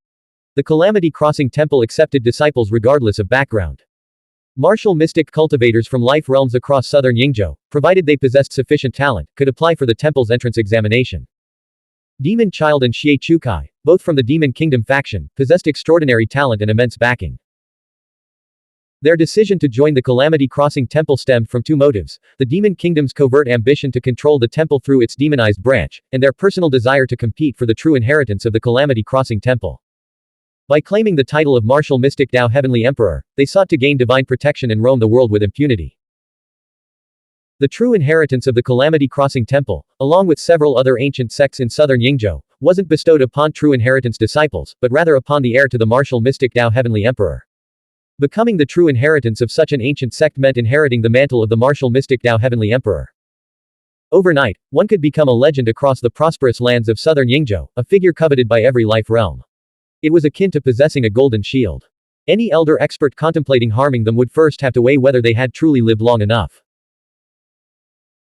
The Calamity Crossing Temple accepted disciples regardless of background. Martial mystic cultivators from life realms across southern Yingzhou, provided they possessed sufficient talent, could apply for the temple's entrance examination. Demon Child and Xie Chukai, both from the Demon Kingdom faction, possessed extraordinary talent and immense backing. Their decision to join the Calamity Crossing Temple stemmed from 2 motives, the Demon Kingdom's covert ambition to control the temple through its demonized branch, and their personal desire to compete for the true inheritance of the Calamity Crossing Temple. By claiming the title of Martial Mystic Dao Heavenly Emperor, they sought to gain divine protection and roam the world with impunity. The true inheritance of the Calamity Crossing Temple, along with several other ancient sects in southern Yingzhou, wasn't bestowed upon true inheritance disciples, but rather upon the heir to the Martial Mystic Dao Heavenly Emperor. Becoming the true inheritance of such an ancient sect meant inheriting the mantle of the martial mystic Dao Heavenly Emperor. Overnight, one could become a legend across the prosperous lands of southern Yingzhou, a figure coveted by every life realm. It was akin to possessing a golden shield. Any elder expert contemplating harming them would first have to weigh whether they had truly lived long enough.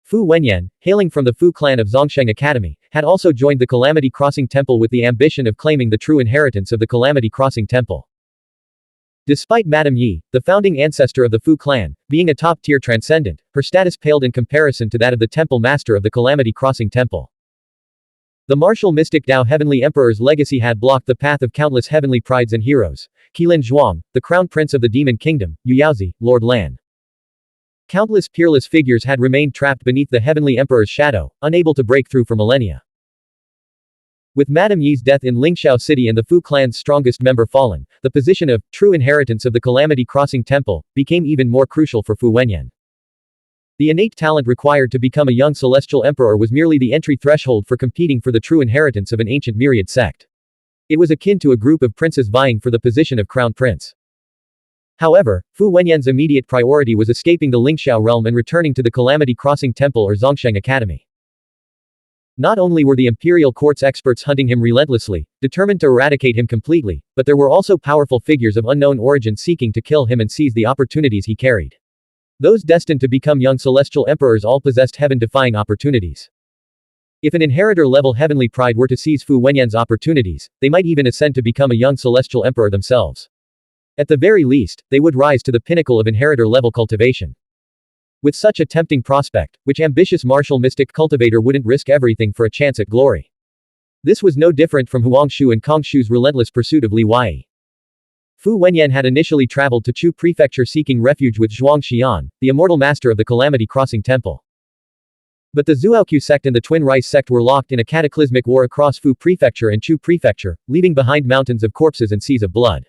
Fu Wenyan, hailing from the Fu clan of Zhongsheng Academy, had also joined the Calamity Crossing Temple with the ambition of claiming the true inheritance of the Calamity Crossing Temple. Despite Madame Yi, the founding ancestor of the Fu clan, being a top-tier transcendent, her status paled in comparison to that of the temple master of the Calamity Crossing Temple. The martial mystic Dao Heavenly Emperor's legacy had blocked the path of countless heavenly prides and heroes. Qilin Zhuang, the crown prince of the Demon Kingdom, Yu Yaozi, Lord Lan. Countless peerless figures had remained trapped beneath the Heavenly Emperor's shadow, unable to break through for millennia. With Madame Yi's death in Lingxiao City and the Fu clan's strongest member fallen, the position of true inheritance of the Calamity Crossing Temple became even more crucial for Fu Wenyan. The innate talent required to become a young celestial emperor was merely the entry threshold for competing for the true inheritance of an ancient myriad sect. It was akin to a group of princes vying for the position of crown prince. However, Fu Wenyan's immediate priority was escaping the Lingxiao realm and returning to the Calamity Crossing Temple or Zongsheng Academy. Not only were the imperial court's experts hunting him relentlessly, determined to eradicate him completely, but there were also powerful figures of unknown origin seeking to kill him and seize the opportunities he carried. Those destined to become young celestial emperors all possessed heaven-defying opportunities. If an inheritor-level heavenly pride were to seize Fu Wenyan's opportunities, they might even ascend to become a young celestial emperor themselves. At the very least, they would rise to the pinnacle of inheritor-level cultivation. With such a tempting prospect, which ambitious martial mystic cultivator wouldn't risk everything for a chance at glory? This was no different from Huangshu and Kongshu's relentless pursuit of Li Wei. Fu Wenyan had initially traveled to Chu Prefecture seeking refuge with Zhuang Xian, the immortal master of the Calamity Crossing Temple. But the Zhuaoqiu sect and the Twin Rice sect were locked in a cataclysmic war across Fu Prefecture and Chu Prefecture, leaving behind mountains of corpses and seas of blood.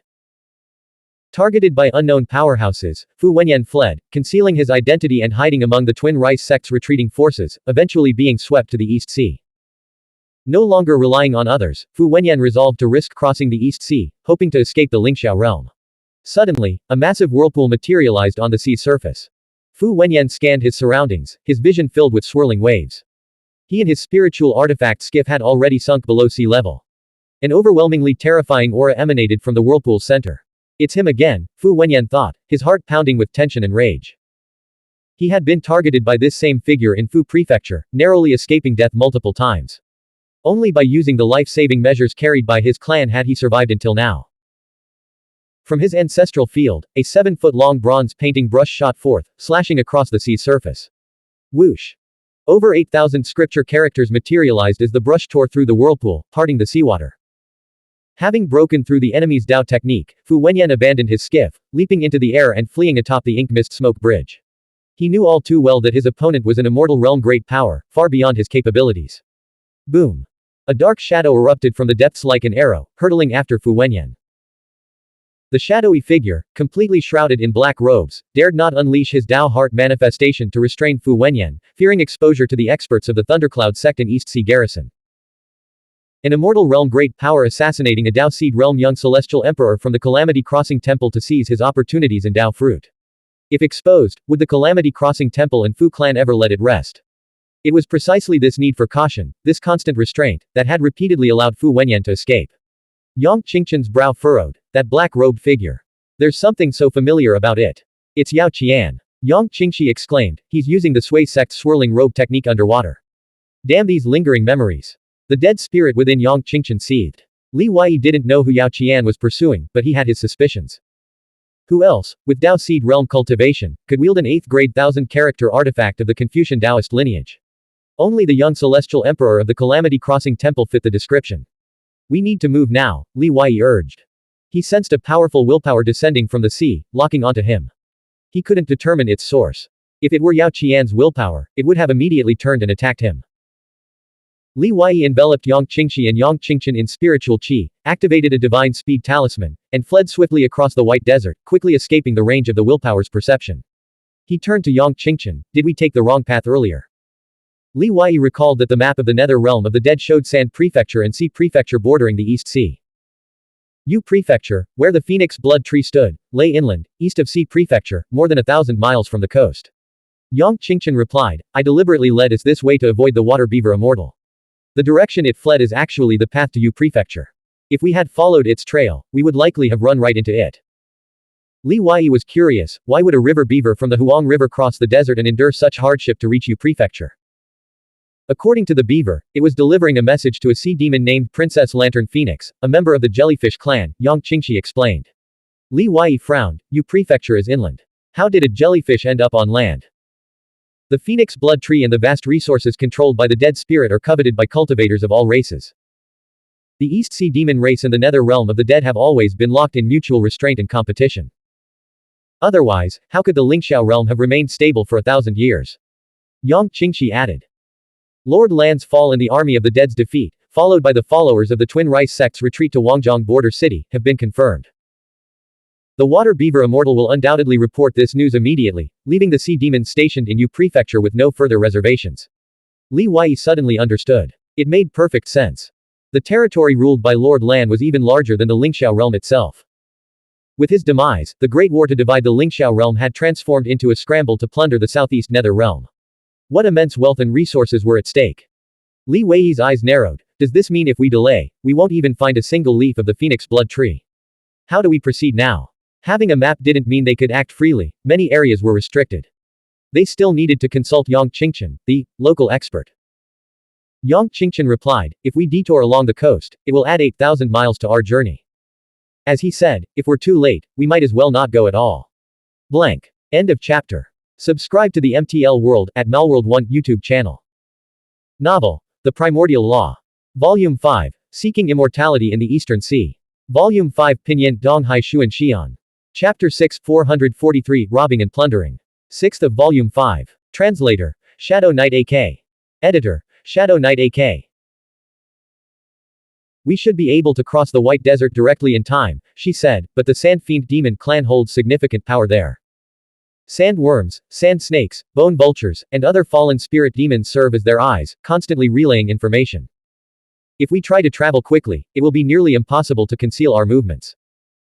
Targeted by unknown powerhouses, Fu Wenyan fled, concealing his identity and hiding among the Twin Rice sect's retreating forces, eventually being swept to the East Sea. No longer relying on others, Fu Wenyan resolved to risk crossing the East Sea, hoping to escape the Lingxiao realm. Suddenly, a massive whirlpool materialized on the sea's surface. Fu Wenyan scanned his surroundings, his vision filled with swirling waves. He and his spiritual artifact skiff had already sunk below sea level. An overwhelmingly terrifying aura emanated from the whirlpool's center. It's him again, Fu Wenyan thought, his heart pounding with tension and rage. He had been targeted by this same figure in Fu Prefecture, narrowly escaping death multiple times. Only by using the life-saving measures carried by his clan had he survived until now. From his ancestral field, a 7-foot-long bronze painting brush shot forth, slashing across the sea's surface. Whoosh! Over 8,000 scripture characters materialized as the brush tore through the whirlpool, parting the seawater. Having broken through the enemy's Dao technique, Fu Wenyan abandoned his skiff, leaping into the air and fleeing atop the ink mist smoke bridge. He knew all too well that his opponent was an immortal realm great power, far beyond his capabilities. Boom! A dark shadow erupted from the depths like an arrow, hurtling after Fu Wenyan. The shadowy figure, completely shrouded in black robes, dared not unleash his Dao heart manifestation to restrain Fu Wenyan, fearing exposure to the experts of the Thundercloud sect and East Sea garrison. An immortal realm great power assassinating a Dao Seed realm young celestial emperor from the Calamity Crossing Temple to seize his opportunities in Dao fruit. If exposed, would the Calamity Crossing Temple and Fu clan ever let it rest? It was precisely this need for caution, this constant restraint, that had repeatedly allowed Fu Wenyan to escape. Yang Qingqian's brow furrowed. That black-robed figure. There's something so familiar about it. It's Yao Qian. Yang Qingqi exclaimed, he's using the Sui sect's swirling robe technique underwater. Damn these lingering memories. The dead spirit within Yang Qingqian seethed. Li Wei didn't know who Yao Qian was pursuing, but he had his suspicions. Who else, with Dao Seed realm cultivation, could wield an 8th-grade 1,000-character artifact of the Confucian Taoist lineage? Only the young celestial emperor of the Calamity Crossing Temple fit the description. We need to move now, Li Wei urged. He sensed a powerful willpower descending from the sea, locking onto him. He couldn't determine its source. If it were Yao Qian's willpower, it would have immediately turned and attacked him. Li Wei enveloped Yang Qingqi and Yang Qingqian in spiritual qi, activated a divine speed talisman, and fled swiftly across the white desert, quickly escaping the range of the willpower's perception. He turned to Yang Qingqian, did we take the wrong path earlier? Li Wei recalled that the map of the Nether Realm of the Dead showed Sand Prefecture and Sea Prefecture bordering the East Sea. Yu Prefecture, where the Phoenix Blood Tree stood, lay inland, east of Sea Prefecture, more than 1,000 miles from the coast. Yang Qingqian replied, I deliberately led us this way to avoid the water beaver immortal. The direction it fled is actually the path to Yu Prefecture. If we had followed its trail, we would likely have run right into it. Li Wei was curious, why would a river beaver from the Huang River cross the desert and endure such hardship to reach Yu Prefecture? According to the beaver, it was delivering a message to a sea demon named Princess Lantern Phoenix, a member of the Jellyfish clan, Yang Qingqi explained. Li Wei frowned, Yu Prefecture is inland. How did a jellyfish end up on land? The Phoenix Blood Tree and the vast resources controlled by the Dead Spirit are coveted by cultivators of all races. The East Sea Demon race and the Nether Realm of the Dead have always been locked in mutual restraint and competition. Otherwise, how could the Lingxiao realm have remained stable for 1,000 years? Yang Qingqi added. Lord Lan's fall and the army of the Dead's defeat, followed by the followers of the Twin Rice sect's retreat to Wangjiang border city, have been confirmed. The water beaver immortal will undoubtedly report this news immediately, leaving the sea demons stationed in Yu Prefecture with no further reservations. Li Wei suddenly understood. It made perfect sense. The territory ruled by Lord Lan was even larger than the Lingxiao realm itself. With his demise, the Great War to divide the Lingxiao realm had transformed into a scramble to plunder the southeast Nether realm. What immense wealth and resources were at stake? Li Wei's eyes narrowed. Does this mean if we delay, we won't even find a single leaf of the phoenix blood tree? How do we proceed now? Having a map didn't mean they could act freely, many areas were restricted. They still needed to consult Yang Qingchen, the local expert. Yang Qingchen replied, if we detour along the coast, it will add 8,000 miles to our journey. As he said, if we're too late, we might as well not go at all. Blank. End of chapter. Subscribe to the MTL World at Malworld 1 YouTube channel. Novel. The Primordial Law. Volume 5. Seeking Immortality in the Eastern Sea. Volume 5 Pinyin Donghai Xuan Xian. Chapter 6 443 Robbing and Plundering. 6th of Volume 5. Translator. Shadow Knight AK. Editor. Shadow Knight AK. We should be able to cross the White Desert directly in time, she said, but the Sand Fiend Demon clan holds significant power there. Sand worms, sand snakes, bone vultures, and other fallen spirit demons serve as their eyes, constantly relaying information. If we try to travel quickly, it will be nearly impossible to conceal our movements.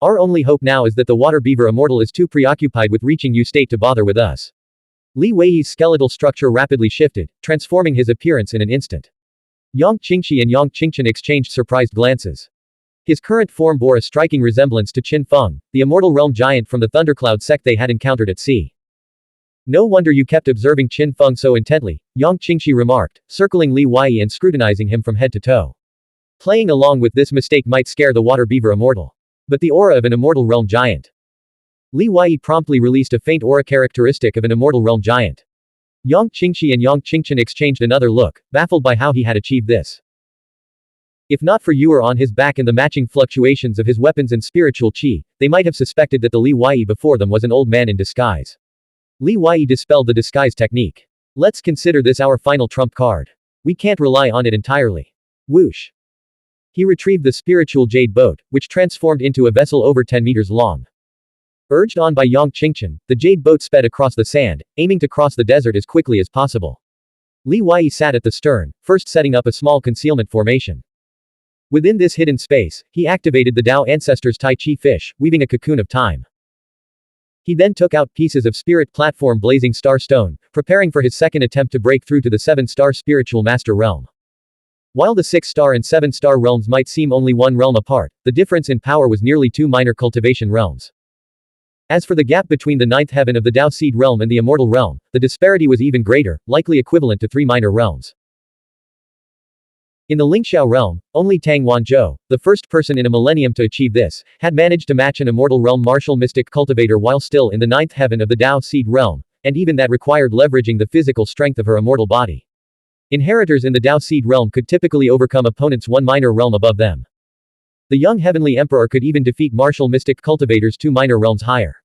Our only hope now is that the water beaver immortal is too preoccupied with reaching U state to bother with us. Li Wei's skeletal structure rapidly shifted, transforming his appearance in an instant. Yang Qingxi and Yang Qingchen exchanged surprised glances. His current form bore a striking resemblance to Qin Feng, the immortal realm giant from the Thundercloud sect they had encountered at sea. No wonder you kept observing Qin Feng so intently, Yang Qingxi remarked, circling Li Wei and scrutinizing him from head to toe. Playing along with this mistake might scare the water beaver immortal. But the aura of an immortal realm giant. Li Wei promptly released a faint aura characteristic of an immortal realm giant. Yang Qingxi and Yang Qingchen exchanged another look, baffled by how he had achieved this. If not for Yuer on his back and the matching fluctuations of his weapons and spiritual qi, they might have suspected that the Li Wei before them was an old man in disguise. Li Wei dispelled the disguise technique. Let's consider this our final trump card. We can't rely on it entirely. Whoosh. He retrieved the spiritual jade boat, which transformed into a vessel over 10 meters long. Urged on by Yang Qingchen, the jade boat sped across the sand, aiming to cross the desert as quickly as possible. Li Wei sat at the stern, first setting up a small concealment formation. Within this hidden space, he activated the Dao Ancestors Tai Chi fish, weaving a cocoon of time. He then took out pieces of spirit platform blazing star stone, preparing for his second attempt to break through to the 7-star spiritual master realm. While the 6-star and 7-star realms might seem only one realm apart, the difference in power was nearly 2 minor cultivation realms. As for the gap between the 9th heaven of the Dao Seed realm and the immortal realm, the disparity was even greater, likely equivalent to 3 minor realms. In the Lingxiao realm, only Tang Wanzhou, the first person in a millennium to achieve this, had managed to match an immortal realm martial mystic cultivator while still in the 9th heaven of the Dao Seed realm, and even that required leveraging the physical strength of her immortal body. Inheritors in the Dao Seed realm could typically overcome opponents 1 minor realm above them. The young heavenly emperor could even defeat martial mystic cultivators 2 minor realms higher.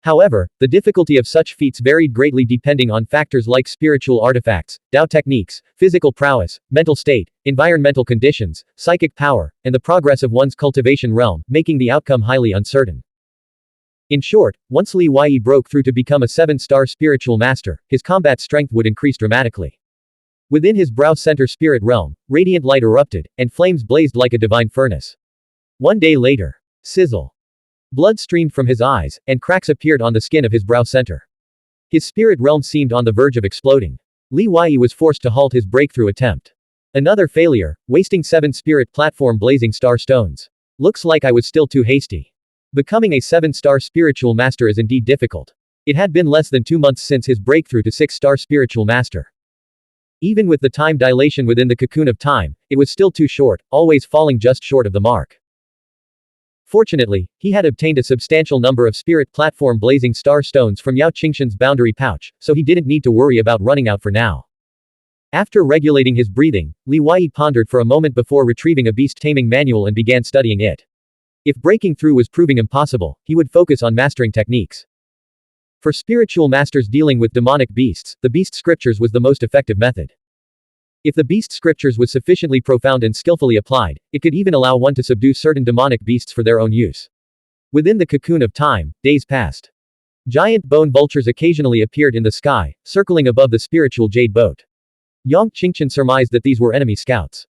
However, the difficulty of such feats varied greatly depending on factors like spiritual artifacts, Dao techniques, physical prowess, mental state, environmental conditions, psychic power, and the progress of one's cultivation realm, making the outcome highly uncertain. In short, once Li Wei broke through to become a 7-star spiritual master, his combat strength would increase dramatically. Within his brow center spirit realm, radiant light erupted, and flames blazed like a divine furnace. One day later. Sizzle. Blood streamed from his eyes, and cracks appeared on the skin of his brow center. His spirit realm seemed on the verge of exploding. Li Wei was forced to halt his breakthrough attempt. Another failure, wasting 7 spirit platform blazing star stones. Looks like I was still too hasty. Becoming a 7-star spiritual master is indeed difficult. It had been less than 2 months since his breakthrough to 6-star spiritual master. Even with the time dilation within the cocoon of time, it was still too short, always falling just short of the mark. Fortunately, he had obtained a substantial number of spirit platform blazing star stones from Yao Qingxin's boundary pouch, so he didn't need to worry about running out for now. After regulating his breathing, Li Wei pondered for a moment before retrieving a beast taming manual and began studying it. If breaking through was proving impossible, he would focus on mastering techniques. For spiritual masters dealing with demonic beasts, the beast scriptures was the most effective method. If the beast scriptures was sufficiently profound and skillfully applied, it could even allow one to subdue certain demonic beasts for their own use. Within the cocoon of time, days passed. Giant bone vultures occasionally appeared in the sky, circling above the spiritual jade boat. Yang Qingchen surmised that these were enemy scouts.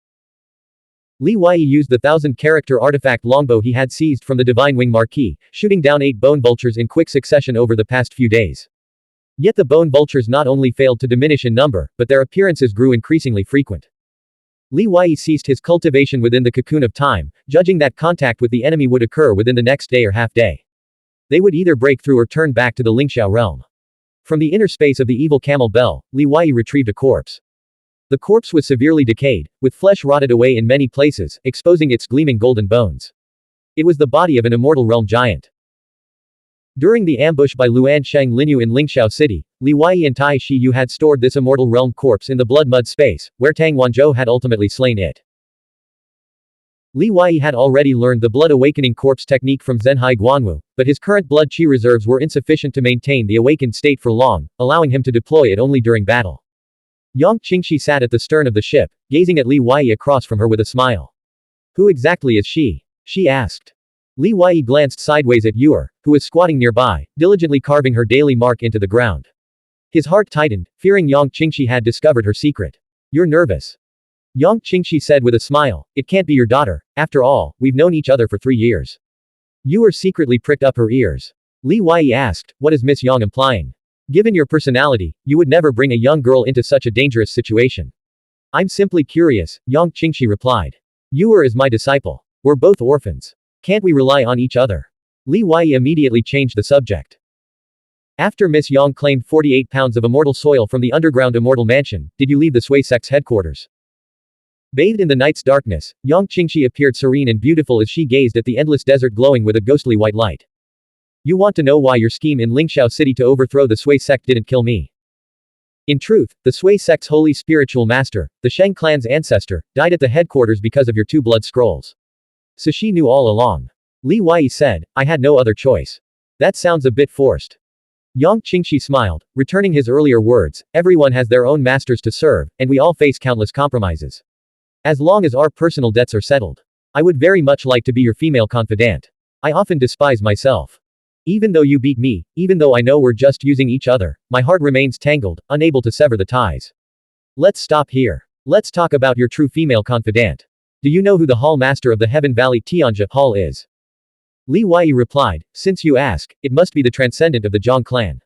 Li Wei used the 1,000-character artifact longbow he had seized from the Divine Wing Marquis, shooting down 8 bone vultures in quick succession over the past few days. Yet the bone vultures not only failed to diminish in number, but their appearances grew increasingly frequent. Li Wei ceased his cultivation within the cocoon of time, judging that contact with the enemy would occur within the next day or half-day. They would either break through or turn back to the Lingxiao realm. From the inner space of the evil camel bell, Li Wei retrieved a corpse. The corpse was severely decayed, with flesh rotted away in many places, exposing its gleaming golden bones. It was the body of an immortal realm giant. During the ambush by Luan Sheng Linyu in Lingxiao City, Li Wei and Tai Shiyu had stored this immortal realm corpse in the blood mud space, where Tang Wanzhou had ultimately slain it. Li Wei had already learned the blood awakening corpse technique from Zhenhai Guanwu, but his current blood qi reserves were insufficient to maintain the awakened state for long, allowing him to deploy it only during battle. Yang Qingxi sat at the stern of the ship, gazing at Li Wei across from her with a smile. Who exactly is she? She asked. Li Wei glanced sideways at Yuer, who was squatting nearby, diligently carving her daily mark into the ground. His heart tightened, fearing Yang Qingxi had discovered her secret. You're nervous. Yang Qingxi said with a smile, it can't be your daughter, after all, we've known each other for 3 years. Yuer secretly pricked up her ears. Li Wei asked, what is Miss Yang implying? Given your personality, you would never bring a young girl into such a dangerous situation. I'm simply curious, Yang Qingxi replied. Yuer is my disciple. We're both orphans. Can't we rely on each other? Li Wei immediately changed the subject. After Miss Yang claimed 48 pounds of immortal soil from the underground immortal mansion, did you leave the Sui sect's headquarters? Bathed in the night's darkness, Yang Qingxi appeared serene and beautiful as she gazed at the endless desert glowing with a ghostly white light. You want to know why your scheme in Lingxiao City to overthrow the Sui sect didn't kill me? In truth, the Sui sect's holy spiritual master, the Sheng clan's ancestor, died at the headquarters because of your 2 blood scrolls. So she knew all along. Li Wei said, I had no other choice. That sounds a bit forced. Yang Qingxi smiled, returning his earlier words, everyone has their own masters to serve, and we all face countless compromises. As long as our personal debts are settled. I would very much like to be your female confidant. I often despise myself. Even though you beat me, even though I know we're just using each other, my heart remains tangled, unable to sever the ties. Let's stop here. Let's talk about your true female confidant. Do you know who the Hall Master of the Heaven Valley Tianjia Hall is? Li Wei replied, since you ask, it must be the transcendent of the Zhang clan.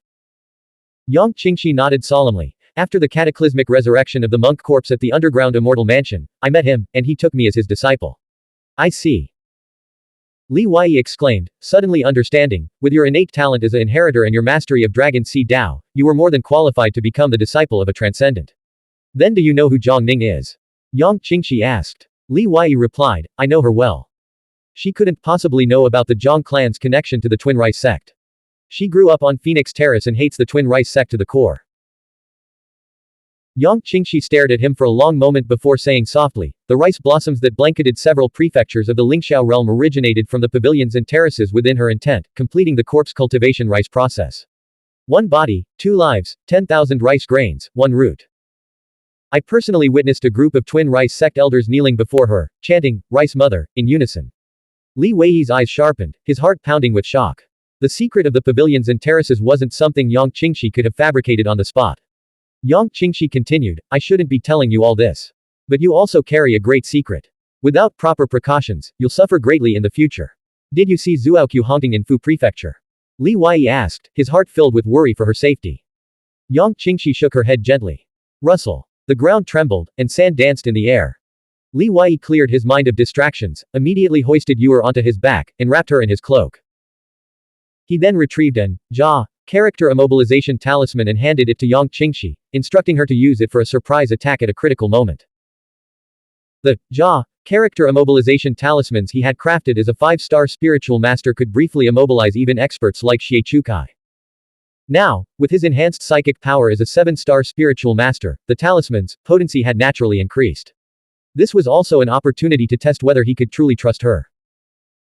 Yang Qingxi nodded solemnly. After the cataclysmic resurrection of the monk corpse at the underground immortal mansion, I met him, and he took me as his disciple. I see. Li Wei exclaimed, suddenly understanding, with your innate talent as an inheritor and your mastery of Dragon Seed Dao, you were more than qualified to become the disciple of a transcendent. Then do you know who Zhang Ning is? Yang Qingxi asked. Li Wei replied, I know her well. She couldn't possibly know about the Zhang clan's connection to the Twin Rice sect. She grew up on Phoenix Terrace and hates the Twin Rice sect to the core. Yang Qingxi stared at him for a long moment before saying softly, the rice blossoms that blanketed several prefectures of the Lingxiao realm originated from the pavilions and terraces within her intent, completing the corpse cultivation rice process. 1 body, 2 lives, 10,000 rice grains, 1 root. I personally witnessed a group of Twin Rice sect elders kneeling before her, chanting, Rice Mother, in unison. Li Wei's eyes sharpened, his heart pounding with shock. The secret of the pavilions and terraces wasn't something Yang Qingxi could have fabricated on the spot. Yang Qingxi continued, I shouldn't be telling you all this. But you also carry a great secret. Without proper precautions, you'll suffer greatly in the future. Did you see Zuoqiu haunting in Fu Prefecture? Li Wei asked, his heart filled with worry for her safety. Yang Qingxi shook her head gently. Rustle. The ground trembled, and sand danced in the air. Li Wei cleared his mind of distractions, immediately hoisted Yuer onto his back, and wrapped her in his cloak. He then retrieved an character immobilization talisman and handed it to Yang Qingxi, instructing her to use it for a surprise attack at a critical moment. The character immobilization talismans he had crafted as a 5-star spiritual master could briefly immobilize even experts like Xie Chukai. Now, with his enhanced psychic power as a 7-star spiritual master, the talisman's potency had naturally increased. This was also an opportunity to test whether he could truly trust her.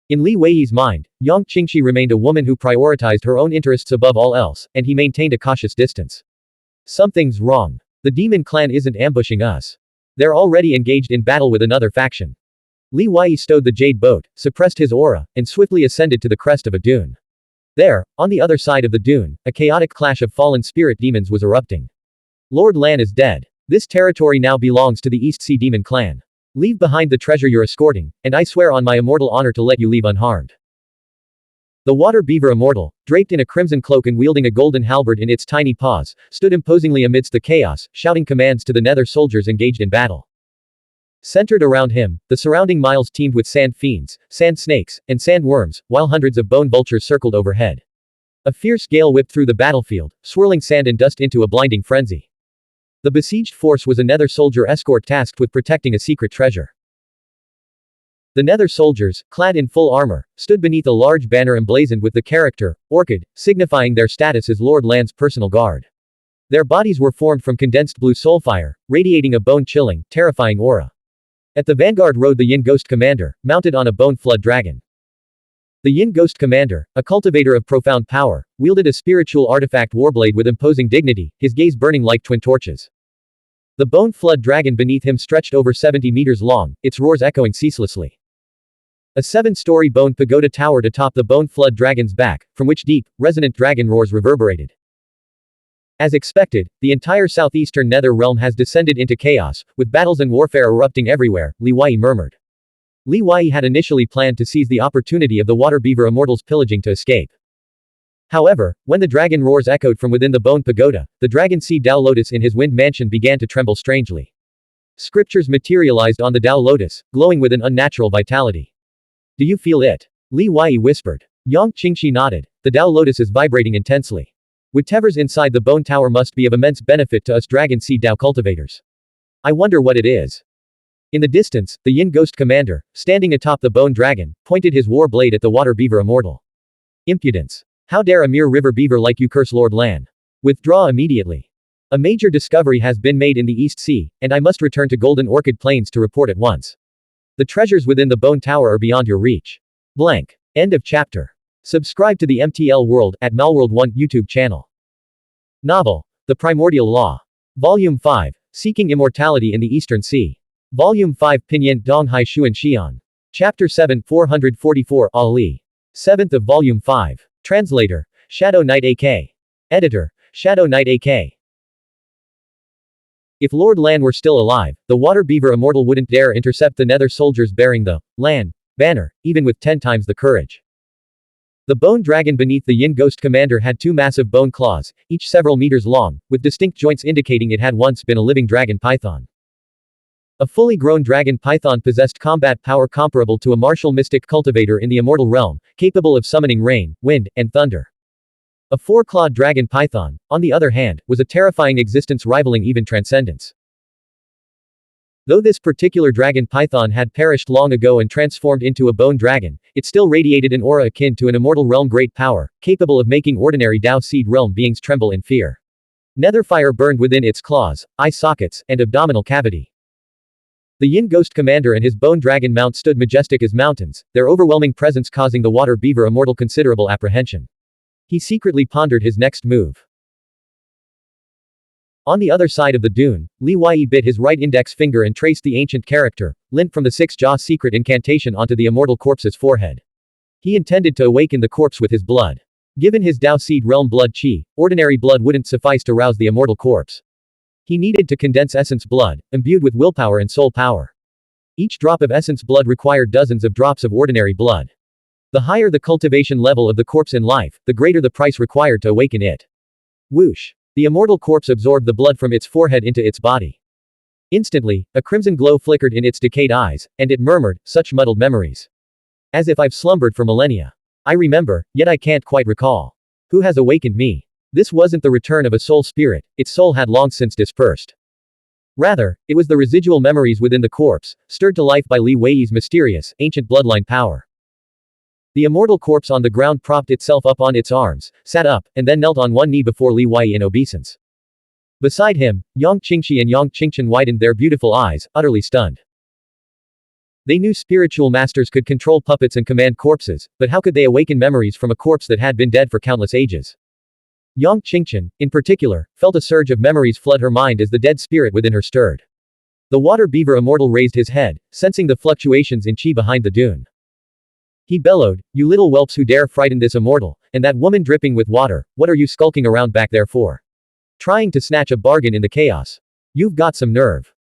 In Li Wei's mind, Yang Qingxi remained a woman who prioritized her own interests above all else, and he maintained a cautious distance. Something's wrong. The demon clan isn't ambushing us. They're already engaged in battle with another faction. Li Wei stowed the jade boat, suppressed his aura, and swiftly ascended to the crest of a dune. There, on the other side of the dune, a chaotic clash of fallen spirit demons was erupting. Lord Lan is dead. This territory now belongs to the East Sea Demon clan. Leave behind the treasure you're escorting, and I swear on my immortal honor to let you leave unharmed. The water beaver immortal, draped in a crimson cloak and wielding a golden halberd in its tiny paws, stood imposingly amidst the chaos, shouting commands to the nether soldiers engaged in battle. Centered around him, the surrounding miles teemed with sand fiends, sand snakes, and sand worms, while hundreds of bone vultures circled overhead. A fierce gale whipped through the battlefield, swirling sand and dust into a blinding frenzy. The besieged force was a nether soldier escort tasked with protecting a secret treasure. The nether soldiers, clad in full armor, stood beneath a large banner emblazoned with the character, Orchid, signifying their status as Lord Land's personal guard. Their bodies were formed from condensed blue soulfire, radiating a bone-chilling, terrifying aura. At the vanguard rode the Yin Ghost Commander, mounted on a bone flood dragon. The Yin Ghost Commander, a cultivator of profound power, wielded a spiritual artifact warblade with imposing dignity, his gaze burning like twin torches. The bone flood dragon beneath him stretched over 70 meters long, its roars echoing ceaselessly. A 7-story bone pagoda towered atop the bone flood dragon's back, from which deep, resonant dragon roars reverberated. As expected, the entire southeastern nether realm has descended into chaos, with battles and warfare erupting everywhere, Li Wei murmured. Li Wei had initially planned to seize the opportunity of the water beaver immortals pillaging to escape. However, when the dragon roars echoed from within the bone pagoda, the dragon seed Dao Lotus in his wind mansion began to tremble strangely. Scriptures materialized on the Dao Lotus, glowing with an unnatural vitality. Do you feel it? Li Wei whispered. Yang Qingxi nodded. The Dao Lotus is vibrating intensely. Whatever's inside the bone tower must be of immense benefit to us dragon seed Dao cultivators. I wonder what it is. In the distance, the Yin Ghost Commander, standing atop the bone dragon, pointed his war blade at the water beaver immortal. Impudence. How dare a mere river beaver like you curse Lord Lan? Withdraw immediately. A major discovery has been made in the East Sea, and I must return to Golden Orchid Plains to report at once. The treasures within the bone tower are beyond your reach. Blank. End of chapter. Subscribe to the MTL World at Malworld 1 YouTube channel. Novel. The Primordial Law. Volume 5. Seeking Immortality in the Eastern Sea. Volume 5 Pinyin Donghai Xuan Xian. Chapter 7 444 Ali. 7th of Volume 5. Translator. Shadow Knight AK. Editor. Shadow Knight AK. If Lord Lan were still alive, the water beaver immortal wouldn't dare intercept the nether soldiers bearing the Lan banner, even with 10 times the courage. The bone dragon beneath the Yin Ghost Commander had 2 massive bone claws, each several meters long, with distinct joints indicating it had once been a living dragon python. A fully grown dragon python possessed combat power comparable to a martial mystic cultivator in the immortal realm, capable of summoning rain, wind, and thunder. A 4-clawed dragon python, on the other hand, was a terrifying existence rivaling even transcendence. Though this particular dragon python had perished long ago and transformed into a bone dragon, it still radiated an aura akin to an immortal realm great power, capable of making ordinary Dao Seed realm beings tremble in fear. Netherfire burned within its claws, eye sockets, and abdominal cavity. The Yin Ghost Commander and his bone dragon mount stood majestic as mountains, their overwhelming presence causing the water beaver immortal considerable apprehension. He secretly pondered his next move. On the other side of the dune, Li Wei bit his right index finger and traced the ancient character, lint from the 6-jaw secret incantation onto the immortal corpse's forehead. He intended to awaken the corpse with his blood. Given his Dao Seed realm blood qi, ordinary blood wouldn't suffice to rouse the immortal corpse. He needed to condense essence blood, imbued with willpower and soul power. Each drop of essence blood required dozens of drops of ordinary blood. The higher the cultivation level of the corpse in life, the greater the price required to awaken it. Whoosh! The immortal corpse absorbed the blood from its forehead into its body. Instantly, a crimson glow flickered in its decayed eyes, and it murmured, such muddled memories. As if I've slumbered for millennia. I remember, yet I can't quite recall. Who has awakened me? This wasn't the return of a soul spirit, its soul had long since dispersed. Rather, it was the residual memories within the corpse, stirred to life by Li Wei's mysterious, ancient bloodline power. The immortal corpse on the ground propped itself up on its arms, sat up, and then knelt on one knee before Li Wei in obeisance. Beside him, Yang Qingxi and Yang Qingchen widened their beautiful eyes, utterly stunned. They knew spiritual masters could control puppets and command corpses, but how could they awaken memories from a corpse that had been dead for countless ages? Yang Qingchen, in particular, felt a surge of memories flood her mind as the dead spirit within her stirred. The water beaver immortal raised his head, sensing the fluctuations in qi behind the dune. He bellowed, "You little whelps who dare frighten this immortal, and that woman dripping with water, what are you skulking around back there for? Trying to snatch a bargain in the chaos. You've got some nerve."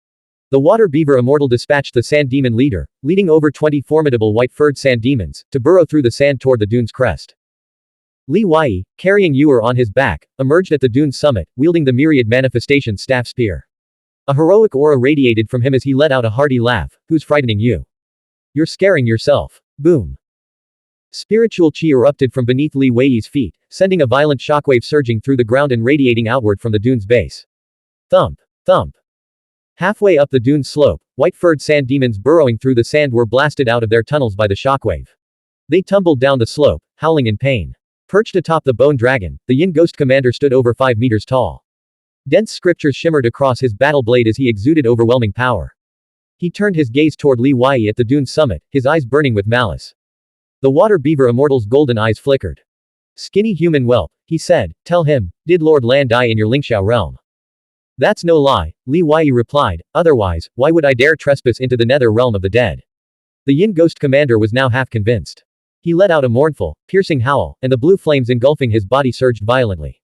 The water beaver immortal dispatched the sand demon leader, leading over 20 formidable white-furred sand demons, to burrow through the sand toward the dune's crest. Li Wei, carrying Yuer on his back, emerged at the dune's summit, wielding the myriad manifestation staff spear. A heroic aura radiated from him as he let out a hearty laugh. Who's frightening you? You're scaring yourself. Boom. Spiritual chi erupted from beneath Li Wei's feet, sending a violent shockwave surging through the ground and radiating outward from the dune's base. Thump. Thump. Halfway up the dune's slope, white-furred sand demons burrowing through the sand were blasted out of their tunnels by the shockwave. They tumbled down the slope, howling in pain. Perched atop the bone dragon, the Yin Ghost Commander stood over 5 meters tall. Dense scriptures shimmered across his battle blade as he exuded overwhelming power. He turned his gaze toward Li Wei at the dune's summit, his eyes burning with malice. The water beaver immortal's golden eyes flickered. Skinny human whelp, he said, tell him, did Lord Lan die in your Lingxiao realm? That's no lie, Li Wei replied, otherwise, why would I dare trespass into the nether realm of the dead? The Yin Ghost Commander was now half convinced. He let out a mournful, piercing howl, and the blue flames engulfing his body surged violently.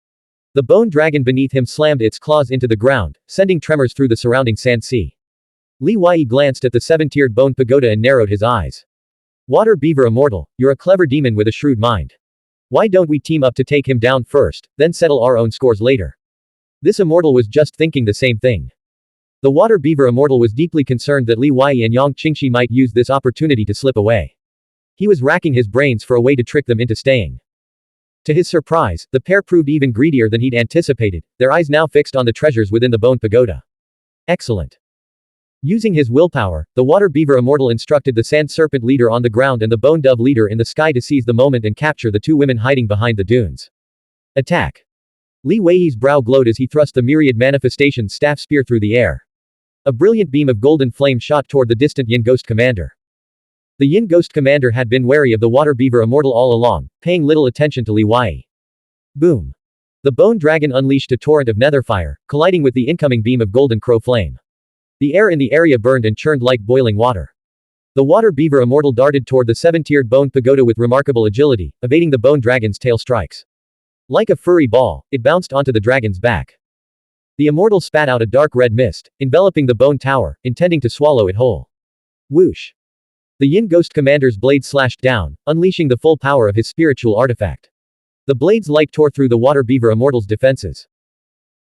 The bone dragon beneath him slammed its claws into the ground, sending tremors through the surrounding sand sea. Li Wei glanced at the seven-tiered bone pagoda and narrowed his eyes. Water beaver immortal, you're a clever demon with a shrewd mind. Why don't we team up to take him down first, then settle our own scores later? This immortal was just thinking the same thing. The water beaver immortal was deeply concerned that Li Wei and Yang Qingxi might use this opportunity to slip away. He was racking his brains for a way to trick them into staying. To his surprise, the pair proved even greedier than he'd anticipated, their eyes now fixed on the treasures within the bone pagoda. Excellent. Using his willpower, the water beaver immortal instructed the sand serpent leader on the ground and the bone dove leader in the sky to seize the moment and capture the two women hiding behind the dunes. Attack. Li Wei's brow glowed as he thrust the myriad manifestation staff spear through the air. A brilliant beam of golden flame shot toward the distant Yin Ghost Commander. The Yin Ghost Commander had been wary of the water beaver immortal all along, paying little attention to Li Wei. Boom. The bone dragon unleashed a torrent of nether fire, colliding with the incoming beam of golden crow flame. The air in the area burned and churned like boiling water. The water beaver immortal darted toward the seven-tiered bone pagoda with remarkable agility, evading the bone dragon's tail strikes. Like a furry ball, it bounced onto the dragon's back. The immortal spat out a dark red mist, enveloping the bone tower, intending to swallow it whole. Whoosh. The Yin Ghost Commander's blade slashed down, unleashing the full power of his spiritual artifact. The blade's light tore through the water beaver immortal's defenses.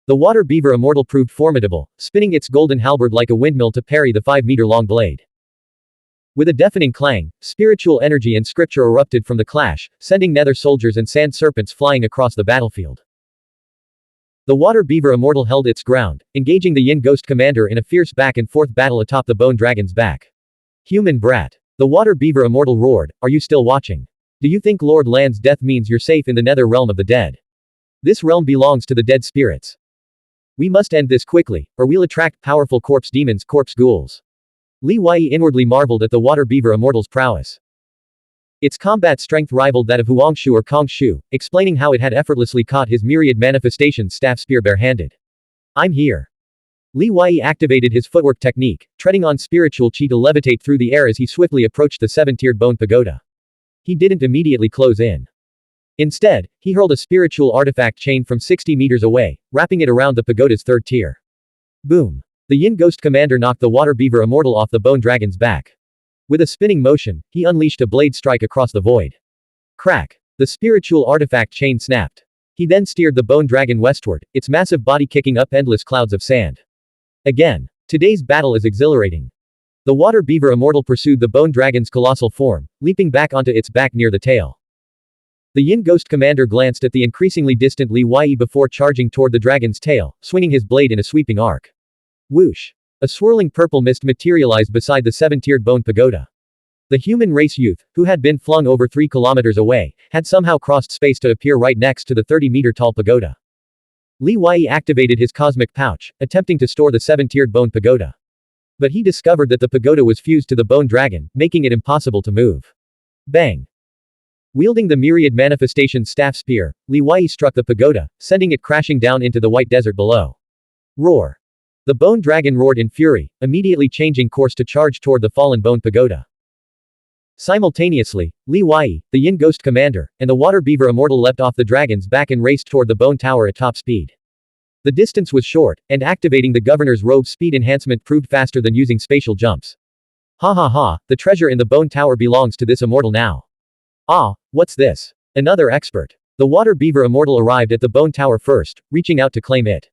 The water beaver immortal proved formidable, spinning its golden halberd like a windmill to parry the 5-meter-long blade. With a deafening clang, spiritual energy and scripture erupted from the clash, sending nether soldiers and sand serpents flying across the battlefield. The water beaver immortal held its ground, engaging the Yin Ghost Commander in a fierce back-and-forth battle atop the bone dragon's back. Human brat. The water beaver immortal roared, are you still watching? Do you think Lord Lan's death means you're safe in the nether realm of the dead? This realm belongs to the dead spirits. We must end this quickly, or we'll attract powerful corpse demons, corpse ghouls. Li Wei inwardly marveled at the water beaver immortal's prowess. Its combat strength rivaled that of Huangshu or Kongshu, explaining how it had effortlessly caught his myriad manifestation staff spear barehanded. I'm here. Li Wei activated his footwork technique, treading on spiritual chi to levitate through the air as he swiftly approached the seven-tiered bone pagoda. He didn't immediately close in. Instead, he hurled a spiritual artifact chain from 60 meters away, wrapping it around the pagoda's third tier. Boom. The Yin Ghost Commander knocked the water beaver immortal off the bone dragon's back. With a spinning motion, he unleashed a blade strike across the void. Crack. The spiritual artifact chain snapped. He then steered the bone dragon westward, its massive body kicking up endless clouds of sand. Again. Today's battle is exhilarating. The water beaver immortal pursued the bone dragon's colossal form, leaping back onto its back near the tail. The Yin Ghost Commander glanced at the increasingly distant Li Wei before charging toward the dragon's tail, swinging his blade in a sweeping arc. Whoosh. A swirling purple mist materialized beside the seven-tiered bone pagoda. The human race youth, who had been flung over 3 kilometers away, had somehow crossed space to appear right next to the 30-meter-tall pagoda. Li Wei activated his cosmic pouch, attempting to store the seven-tiered bone pagoda. But he discovered that the pagoda was fused to the bone dragon, making it impossible to move. Bang. Wielding the myriad manifestation staff spear, Li Wei struck the pagoda, sending it crashing down into the white desert below. Roar. The bone dragon roared in fury, immediately changing course to charge toward the fallen bone pagoda. Simultaneously, Li Wei, the Yin Ghost Commander, and the water beaver immortal leapt off the dragon's back and raced toward the bone tower at top speed. The distance was short, and activating the governor's robe speed enhancement proved faster than using spatial jumps. Ha ha ha, the treasure in the bone tower belongs to this immortal now. Ah, what's this? Another expert. The water beaver immortal arrived at the bone tower first, reaching out to claim it.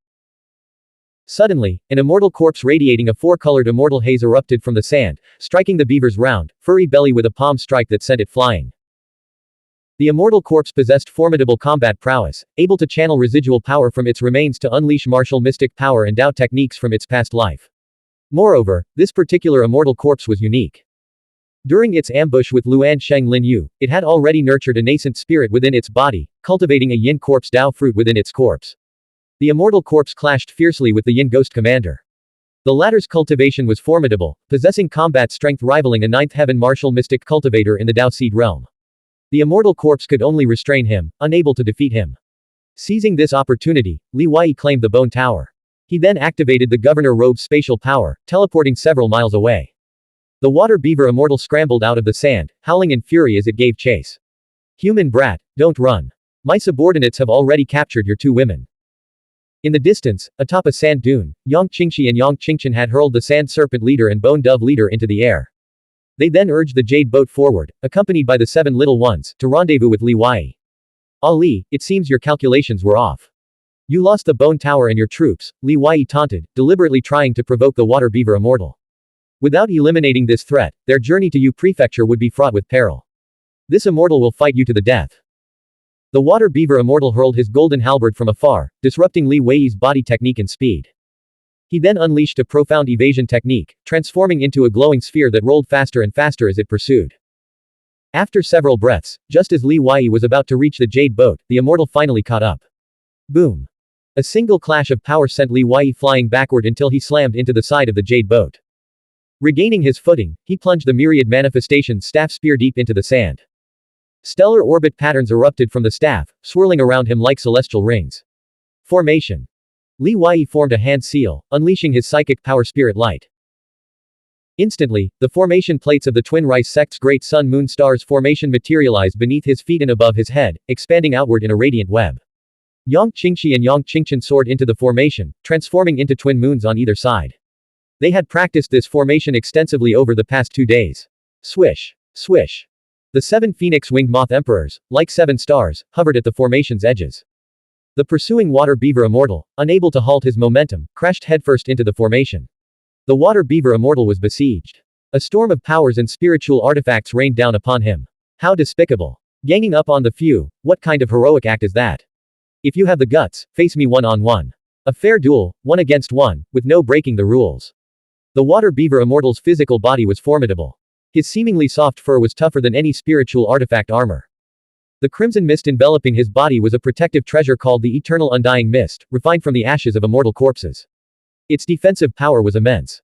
Suddenly, an immortal corpse radiating a four-colored immortal haze erupted from the sand, striking the beaver's round, furry belly with a palm strike that sent it flying. The immortal corpse possessed formidable combat prowess, able to channel residual power from its remains to unleash martial mystic power and Dao techniques from its past life. Moreover, this particular immortal corpse was unique. During its ambush with Luan Sheng Lin Yu, it had already nurtured a nascent spirit within its body, cultivating a yin corpse Dao fruit within its corpse. The immortal corpse clashed fiercely with the yin ghost commander. The latter's cultivation was formidable, possessing combat strength rivaling a ninth heaven martial mystic cultivator in the Dao seed realm. The immortal corpse could only restrain him, unable to defeat him. Seizing this opportunity, Li Wei claimed the bone tower. He then activated the governor robe's spatial power, teleporting several miles away. The water beaver immortal scrambled out of the sand, howling in fury as it gave chase. Human brat, don't run. My subordinates have already captured your two women. In the distance, atop a sand dune, Yang Qingxi and Yang Qingchen had hurled the sand serpent leader and bone dove leader into the air. They then urged the jade boat forward, accompanied by the seven little ones, to rendezvous with Li Wei. Ali, it seems your calculations were off. You lost the bone tower and your troops, Li Wei taunted, deliberately trying to provoke the water beaver immortal. Without eliminating this threat, their journey to Yu Prefecture would be fraught with peril. This immortal will fight you to the death. The water beaver immortal hurled his golden halberd from afar, disrupting Li Wei's body technique and speed. He then unleashed a profound evasion technique, transforming into a glowing sphere that rolled faster and faster as it pursued. After several breaths, just as Li Wei was about to reach the jade boat, the immortal finally caught up. Boom! A single clash of power sent Li Wei flying backward until he slammed into the side of the jade boat. Regaining his footing, he plunged the myriad manifestation staff spear deep into the sand. Stellar orbit patterns erupted from the staff, swirling around him like celestial rings. Formation. Li Wei formed a hand seal, unleashing his psychic power spirit light. Instantly, the formation plates of the twin rice sect's great sun moon stars formation materialized beneath his feet and above his head, expanding outward in a radiant web. Yang Qingxi and Yang Qingchen soared into the formation, transforming into twin moons on either side. They had practiced this formation extensively over the past 2 days. Swish. Swish. The 7 phoenix-winged moth emperors, like 7 stars, hovered at the formation's edges. The pursuing water beaver immortal, unable to halt his momentum, crashed headfirst into the formation. The water beaver immortal was besieged. A storm of powers and spiritual artifacts rained down upon him. How despicable. Ganging up on the few, what kind of heroic act is that? If you have the guts, face me one-on-one. A fair duel, 1 against 1, with no breaking the rules. The water beaver immortal's physical body was formidable. His seemingly soft fur was tougher than any spiritual artifact armor. The crimson mist enveloping his body was a protective treasure called the eternal undying mist, refined from the ashes of immortal corpses. Its defensive power was immense.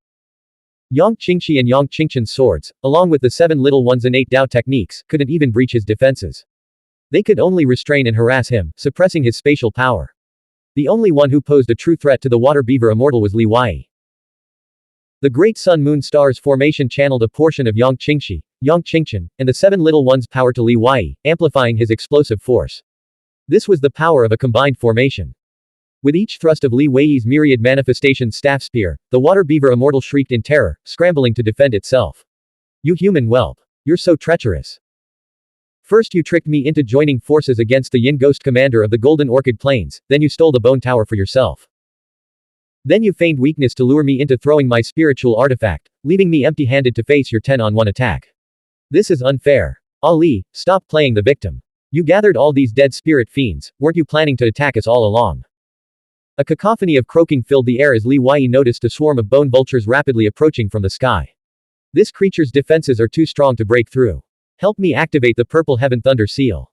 Yang Qingxi and Yang Qingchen's swords, along with the 7 little ones' innate Dao techniques, couldn't even breach his defenses. They could only restrain and harass him, suppressing his spatial power. The only one who posed a true threat to the water beaver immortal was Li Wei. The great sun-moon stars formation channeled a portion of Yang Qingxi, Yang Qingchen, and the 7 little ones' power to Li Wei, amplifying his explosive force. This was the power of a combined formation. With each thrust of Li Wei's myriad manifestation staff spear, the water beaver immortal shrieked in terror, scrambling to defend itself. You human whelp. You're so treacherous. First you tricked me into joining forces against the Yin Ghost commander of the Golden Orchid Plains, then you stole the bone tower for yourself. Then you feigned weakness to lure me into throwing my spiritual artifact, leaving me empty-handed to face your 10-on-1 attack. This is unfair. Ali, stop playing the victim. You gathered all these dead spirit fiends, weren't you planning to attack us all along? A cacophony of croaking filled the air as Li Wei noticed a swarm of bone vultures rapidly approaching from the sky. This creature's defenses are too strong to break through. Help me activate the purple heaven thunder seal.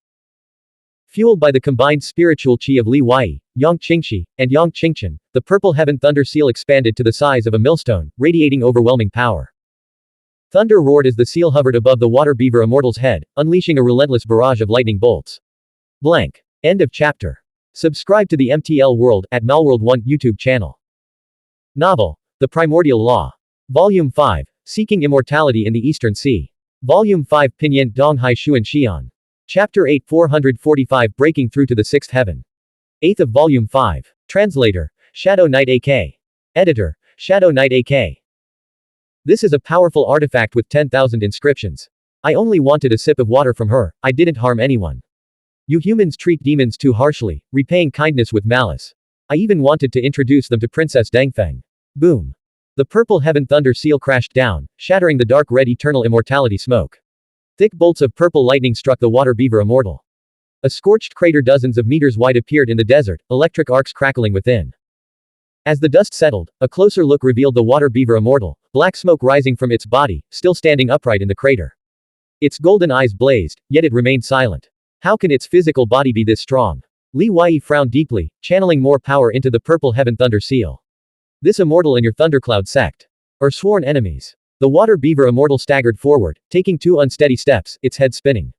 Fueled by the combined spiritual chi of Li Wei, Yang Qingxi, and Yang Qingchen, the purple heaven thunder seal expanded to the size of a millstone, radiating overwhelming power. Thunder roared as the seal hovered above the water beaver immortal's head, unleashing a relentless barrage of lightning bolts. Blank. End of chapter. Subscribe to the MTL World at Malworld 1 YouTube channel. Novel. The Primordial Law. Volume 5. Seeking Immortality in the Eastern Sea. Volume 5 Pinyin Donghai Xuan Xian. Chapter 8 445 Breaking Through to the Sixth Heaven. 8th of Volume 5. Translator. Shadow Knight AK. Editor. Shadow Knight AK. This is a powerful artifact with 10,000 inscriptions. I only wanted a sip of water from her, I didn't harm anyone. You humans treat demons too harshly, repaying kindness with malice. I even wanted to introduce them to Princess Dengfeng. Boom. The purple heaven thunder seal crashed down, shattering the dark red eternal immortality smoke. Thick bolts of purple lightning struck the water beaver immortal. A scorched crater dozens of meters wide appeared in the desert, electric arcs crackling within. As the dust settled, a closer look revealed the water beaver immortal, black smoke rising from its body, still standing upright in the crater. Its golden eyes blazed, yet it remained silent. How can its physical body be this strong? Li Wei frowned deeply, channeling more power into the purple heaven thunder seal. This immortal in your thundercloud sect are sworn enemies. The water beaver immortal staggered forward, taking 2 unsteady steps, its head spinning.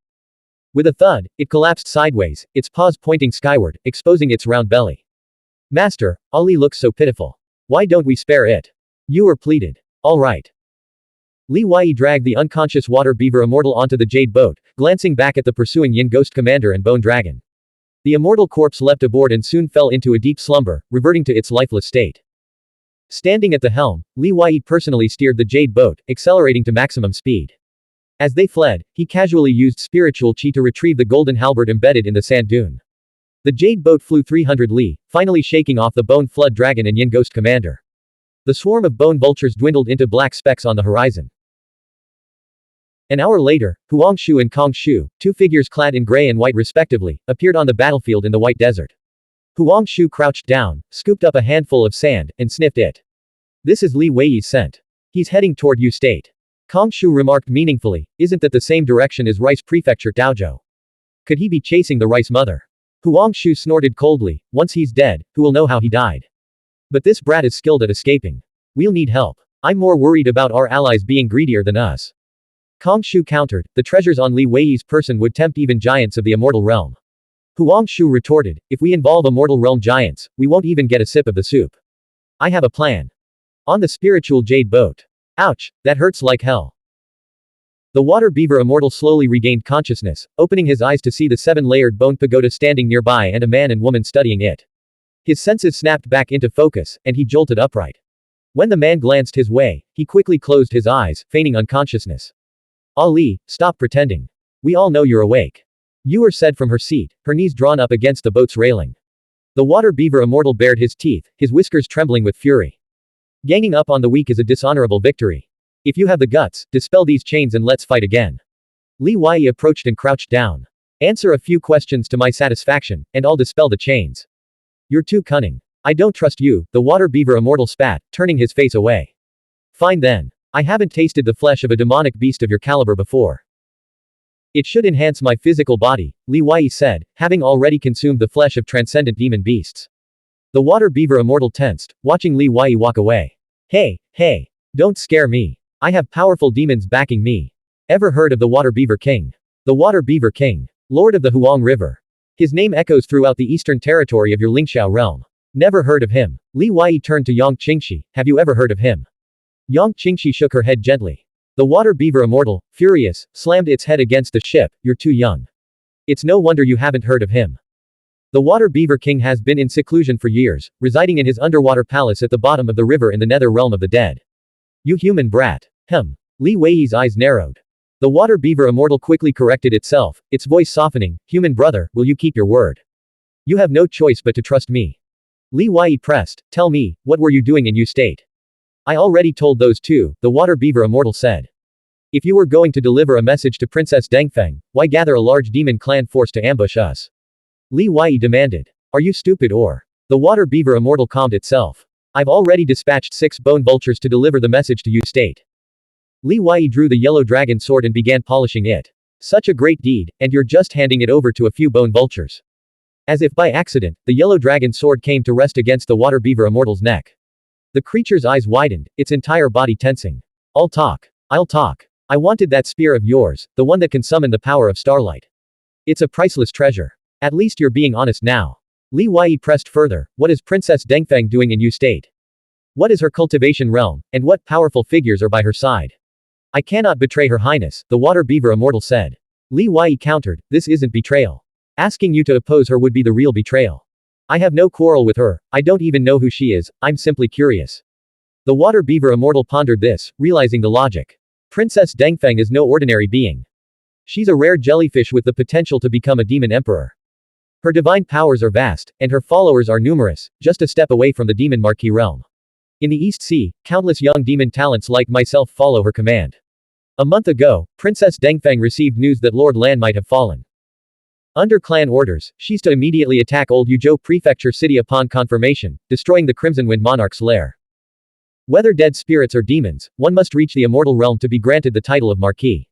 With a thud, it collapsed sideways, its paws pointing skyward, exposing its round belly. Master, Ali looks so pitiful. Why don't we spare it? Yuer pleaded. All right. Li Wei dragged the unconscious water beaver immortal onto the jade boat, glancing back at the pursuing Yin Ghost Commander and Bone Dragon. The immortal corpse leapt aboard and soon fell into a deep slumber, reverting to its lifeless state. Standing at the helm, Li Wei personally steered the jade boat, accelerating to maximum speed. As they fled, he casually used spiritual chi to retrieve the golden halberd embedded in the sand dune. The jade boat flew 300 li, finally shaking off the bone flood dragon and Yin Ghost Commander. The swarm of bone vultures dwindled into black specks on the horizon. An hour later, Huang Shu and Kong Shu, 2 figures clad in gray and white respectively, appeared on the battlefield in the white desert. Huang Shu crouched down, scooped up a handful of sand, and sniffed it. This is Li Wei's scent. He's heading toward Yu State. Kong Shu remarked meaningfully, isn't that the same direction as Rice Prefecture Daozhou? Could he be chasing the Rice Mother? Huang Shu snorted coldly, once he's dead, who will know how he died? But this brat is skilled at escaping. We'll need help. I'm more worried about our allies being greedier than us. Kong Shu countered, the treasures on Li Wei's person would tempt even giants of the immortal realm. Huang Shu retorted, if we involve immortal realm giants, we won't even get a sip of the soup. I have a plan. On the spiritual jade boat. Ouch, that hurts like hell. The water beaver immortal slowly regained consciousness, opening his eyes to see the 7-layered bone pagoda standing nearby and a man and woman studying it. His senses snapped back into focus, and he jolted upright. When the man glanced his way, he quickly closed his eyes, feigning unconsciousness. Ali, stop pretending. We all know you're awake. Yuer said from her seat, her knees drawn up against the boat's railing. The water beaver immortal bared his teeth, his whiskers trembling with fury. Ganging up on the weak is a dishonorable victory. If you have the guts, dispel these chains and let's fight again. Li Wei approached and crouched down. Answer a few questions to my satisfaction, and I'll dispel the chains. You're too cunning. I don't trust you, the water beaver immortal spat, turning his face away. Fine then. I haven't tasted the flesh of a demonic beast of your caliber before. It should enhance my physical body, Li Wei said, having already consumed the flesh of transcendent demon beasts. The water beaver immortal tensed, watching Li Wei walk away. Hey, don't scare me. I have powerful demons backing me. Ever heard of the water beaver king? The water beaver king. Lord of the Huang River. His name echoes throughout the eastern territory of your Lingxiao realm. Never heard of him. Li Wei turned to Yang Qingxi, have you ever heard of him? Yang Qingxi shook her head gently. The water beaver immortal, furious, slammed its head against the ship, you're too young. It's no wonder you haven't heard of him. The water beaver king has been in seclusion for years, residing in his underwater palace at the bottom of the river in the nether realm of the dead. You human brat. Li Wei's eyes narrowed. The water beaver immortal quickly corrected itself, its voice softening, human brother, will you keep your word? You have no choice but to trust me. Li Wei pressed, tell me, what were you doing in Yu State? I already told those 2, the water beaver immortal said. If you were going to deliver a message to Princess Dengfeng, why gather a large demon clan force to ambush us? Li Wei demanded. Are you stupid or? The water beaver immortal calmed itself. I've already dispatched 6 bone vultures to deliver the message to Yu State. Li Wei drew the yellow dragon sword and began polishing it. Such a great deed, and you're just handing it over to a few bone vultures. As if by accident, the yellow dragon sword came to rest against the water beaver immortal's neck. The creature's eyes widened, its entire body tensing. I'll talk. I wanted that spear of yours, the one that can summon the power of starlight. It's a priceless treasure. At least you're being honest now. Li Wei pressed further, what is Princess Dengfeng doing in Yu State? What is her cultivation realm, and what powerful figures are by her side? I cannot betray her highness, the water beaver immortal said. Li Wei countered, this isn't betrayal. Asking you to oppose her would be the real betrayal. I have no quarrel with her, I don't even know who she is, I'm simply curious. The water beaver immortal pondered this, realizing the logic. Princess Dengfeng is no ordinary being. She's a rare jellyfish with the potential to become a demon emperor. Her divine powers are vast, and her followers are numerous, just a step away from the demon marquee realm. In the East Sea, countless young demon talents like myself follow her command. A month ago, Princess Dengfeng received news that Lord Lan might have fallen. Under clan orders, she's to immediately attack Old Yuzhou Prefecture City upon confirmation, destroying the Crimson Wind Monarch's lair. Whether dead spirits or demons, one must reach the immortal realm to be granted the title of Marquis.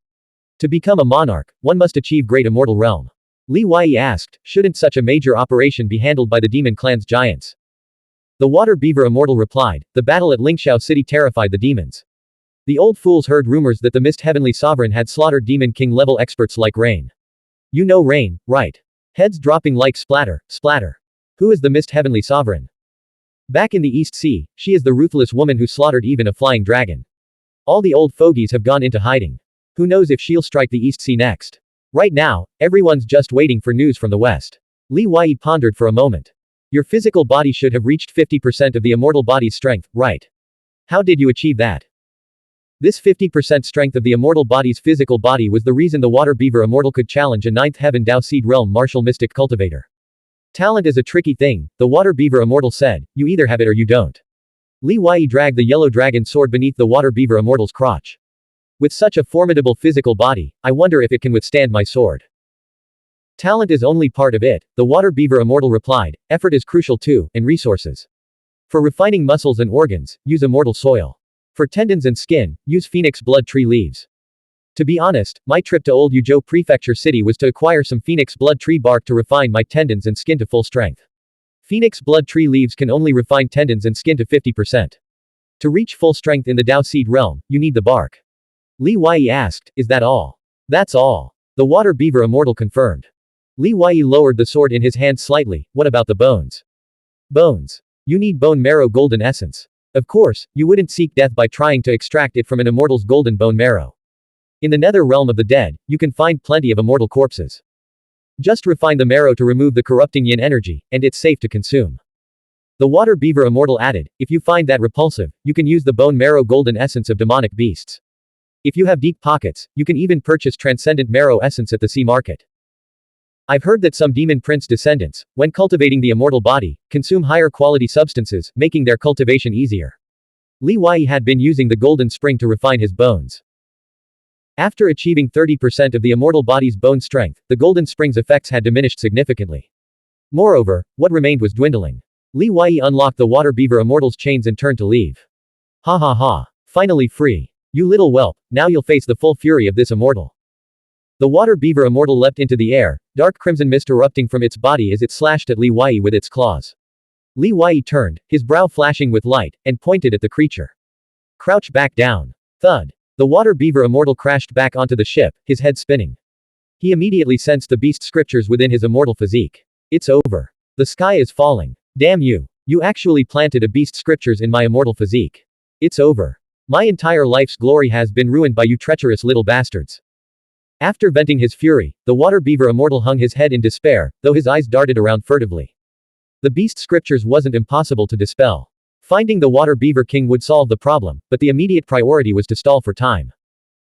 To become a monarch, one must achieve great immortal realm. Li Wei asked, shouldn't such a major operation be handled by the demon clan's giants? The water beaver immortal replied, the battle at Lingxiao City terrified the demons. The old fools heard rumors that the Mist Heavenly Sovereign had slaughtered Demon King level experts like Rain. You know Rain, right? Heads dropping like splatter, splatter. Who is the Mist Heavenly Sovereign? Back in the East Sea, she is the ruthless woman who slaughtered even a flying dragon. All the old fogies have gone into hiding. Who knows if she'll strike the East Sea next? Right now, everyone's just waiting for news from the West. Li Wei pondered for a moment. Your physical body should have reached 50% of the immortal body's strength, right? How did you achieve that? This 50% strength of the immortal body's physical body was the reason the water beaver immortal could challenge a ninth heaven Dao Seed Realm martial mystic cultivator. Talent is a tricky thing, the water beaver immortal said, you either have it or you don't. Li Wei dragged the yellow dragon sword beneath the water beaver immortal's crotch. With such a formidable physical body, I wonder if it can withstand my sword. Talent is only part of it, the water beaver immortal replied, effort is crucial too, and resources. For refining muscles and organs, use immortal soil. For tendons and skin, use phoenix blood tree leaves. To be honest, my trip to Old Yuzhou Prefecture City was to acquire some phoenix blood tree bark to refine my tendons and skin to full strength. Phoenix blood tree leaves can only refine tendons and skin to 50%. To reach full strength in the Dao Seed realm, you need the bark. Li Wei asked, is that all? That's all. The water beaver immortal confirmed. Li Wei lowered the sword in his hand slightly, what about the bones? Bones. You need bone marrow golden essence. Of course, you wouldn't seek death by trying to extract it from an immortal's golden bone marrow. In the nether realm of the dead, you can find plenty of immortal corpses. Just refine the marrow to remove the corrupting yin energy, and it's safe to consume. The water beaver immortal added, if you find that repulsive, you can use the bone marrow golden essence of demonic beasts. If you have deep pockets, you can even purchase transcendent marrow essence at the sea market. I've heard that some demon prince descendants, when cultivating the immortal body, consume higher quality substances, making their cultivation easier. Li Wei had been using the golden spring to refine his bones. After achieving 30% of the immortal body's bone strength, the golden spring's effects had diminished significantly. Moreover, what remained was dwindling. Li Wei unlocked the water beaver immortal's chains and turned to leave. Ha ha ha. Finally free. You little whelp, now you'll face the full fury of this immortal. The water beaver immortal leapt into the air, dark crimson mist erupting from its body as it slashed at Li Wei with its claws. Li Wei turned, his brow flashing with light, and pointed at the creature. Crouch back down. Thud. The water beaver immortal crashed back onto the ship, his head spinning. He immediately sensed the beast scriptures within his immortal physique. It's over. The sky is falling. Damn you. You actually planted a beast scriptures in my immortal physique. It's over. My entire life's glory has been ruined by you treacherous little bastards. After venting his fury, the water beaver immortal hung his head in despair, though his eyes darted around furtively. The beast scriptures wasn't impossible to dispel. Finding the water beaver king would solve the problem, but the immediate priority was to stall for time.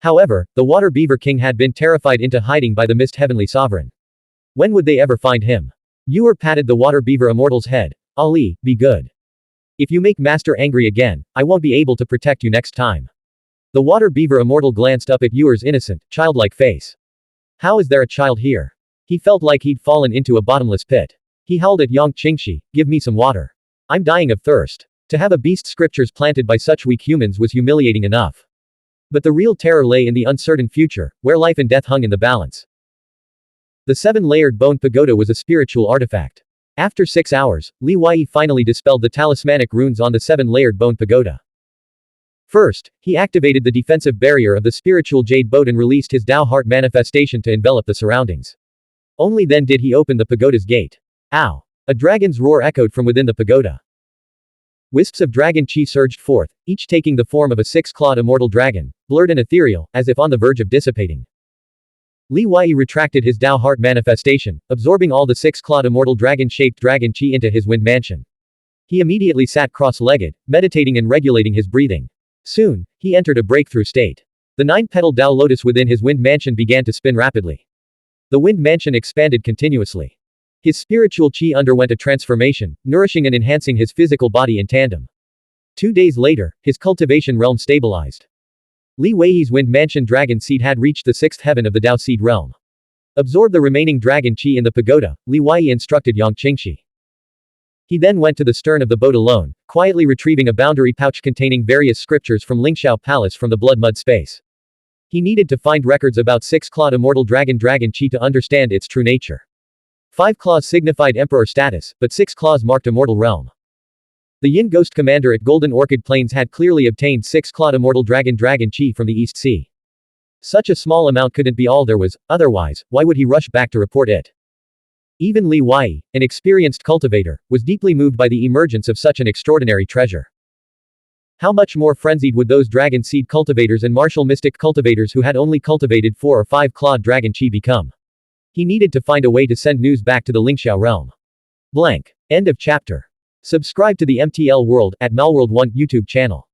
However, the water beaver king had been terrified into hiding by the Mist Heavenly Sovereign. When would they ever find him? Ewer patted the water beaver immortal's head. Ali, be good. If you make Master angry again, I won't be able to protect you next time. The water beaver immortal glanced up at Ewer's innocent, childlike face. How is there a child here? He felt like he'd fallen into a bottomless pit. He howled at Yang Qingxi, give me some water. I'm dying of thirst. To have a beast scriptures planted by such weak humans was humiliating enough. But the real terror lay in the uncertain future, where life and death hung in the balance. The 7-layered bone pagoda was a spiritual artifact. After 6 hours, Li Wei finally dispelled the talismanic runes on the 7-layered bone pagoda. First, he activated the defensive barrier of the spiritual jade boat and released his Dao heart manifestation to envelop the surroundings. Only then did he open the pagoda's gate. Ow! A dragon's roar echoed from within the pagoda. Wisps of dragon chi surged forth, each taking the form of a 6-clawed immortal dragon, blurred and ethereal, as if on the verge of dissipating. Li Wei retracted his Dao Heart manifestation, absorbing all the six-clawed immortal dragon-shaped dragon chi into his wind mansion. He immediately sat cross-legged, meditating and regulating his breathing. Soon, he entered a breakthrough state. The nine-petaled Dao lotus within his wind mansion began to spin rapidly. The wind mansion expanded continuously. His spiritual chi underwent a transformation, nourishing and enhancing his physical body in tandem. 2 days later, his cultivation realm stabilized. Li Wei's wind mansion dragon seed had reached the sixth heaven of the Dao seed realm. Absorb the remaining dragon chi in the pagoda, Li Wei instructed Yang Qingxi. He then went to the stern of the boat alone, quietly retrieving a boundary pouch containing various scriptures from Lingxiao Palace from the blood mud space. He needed to find records about six-clawed immortal dragon chi to understand its true nature. 5 claws signified emperor status, but 6 claws marked immortal realm. The Yin Ghost commander at Golden Orchid Plains had clearly obtained 6-clawed immortal dragon chi from the East Sea. Such a small amount couldn't be all there was, otherwise, why would he rush back to report it? Even Li Wei, an experienced cultivator, was deeply moved by the emergence of such an extraordinary treasure. How much more frenzied would those dragon seed cultivators and martial mystic cultivators who had only cultivated 4 or 5 clawed dragon chi become? He needed to find a way to send news back to the Lingxiao realm. Blank. End of chapter. Subscribe to the MTL World at Malworld 1 YouTube channel.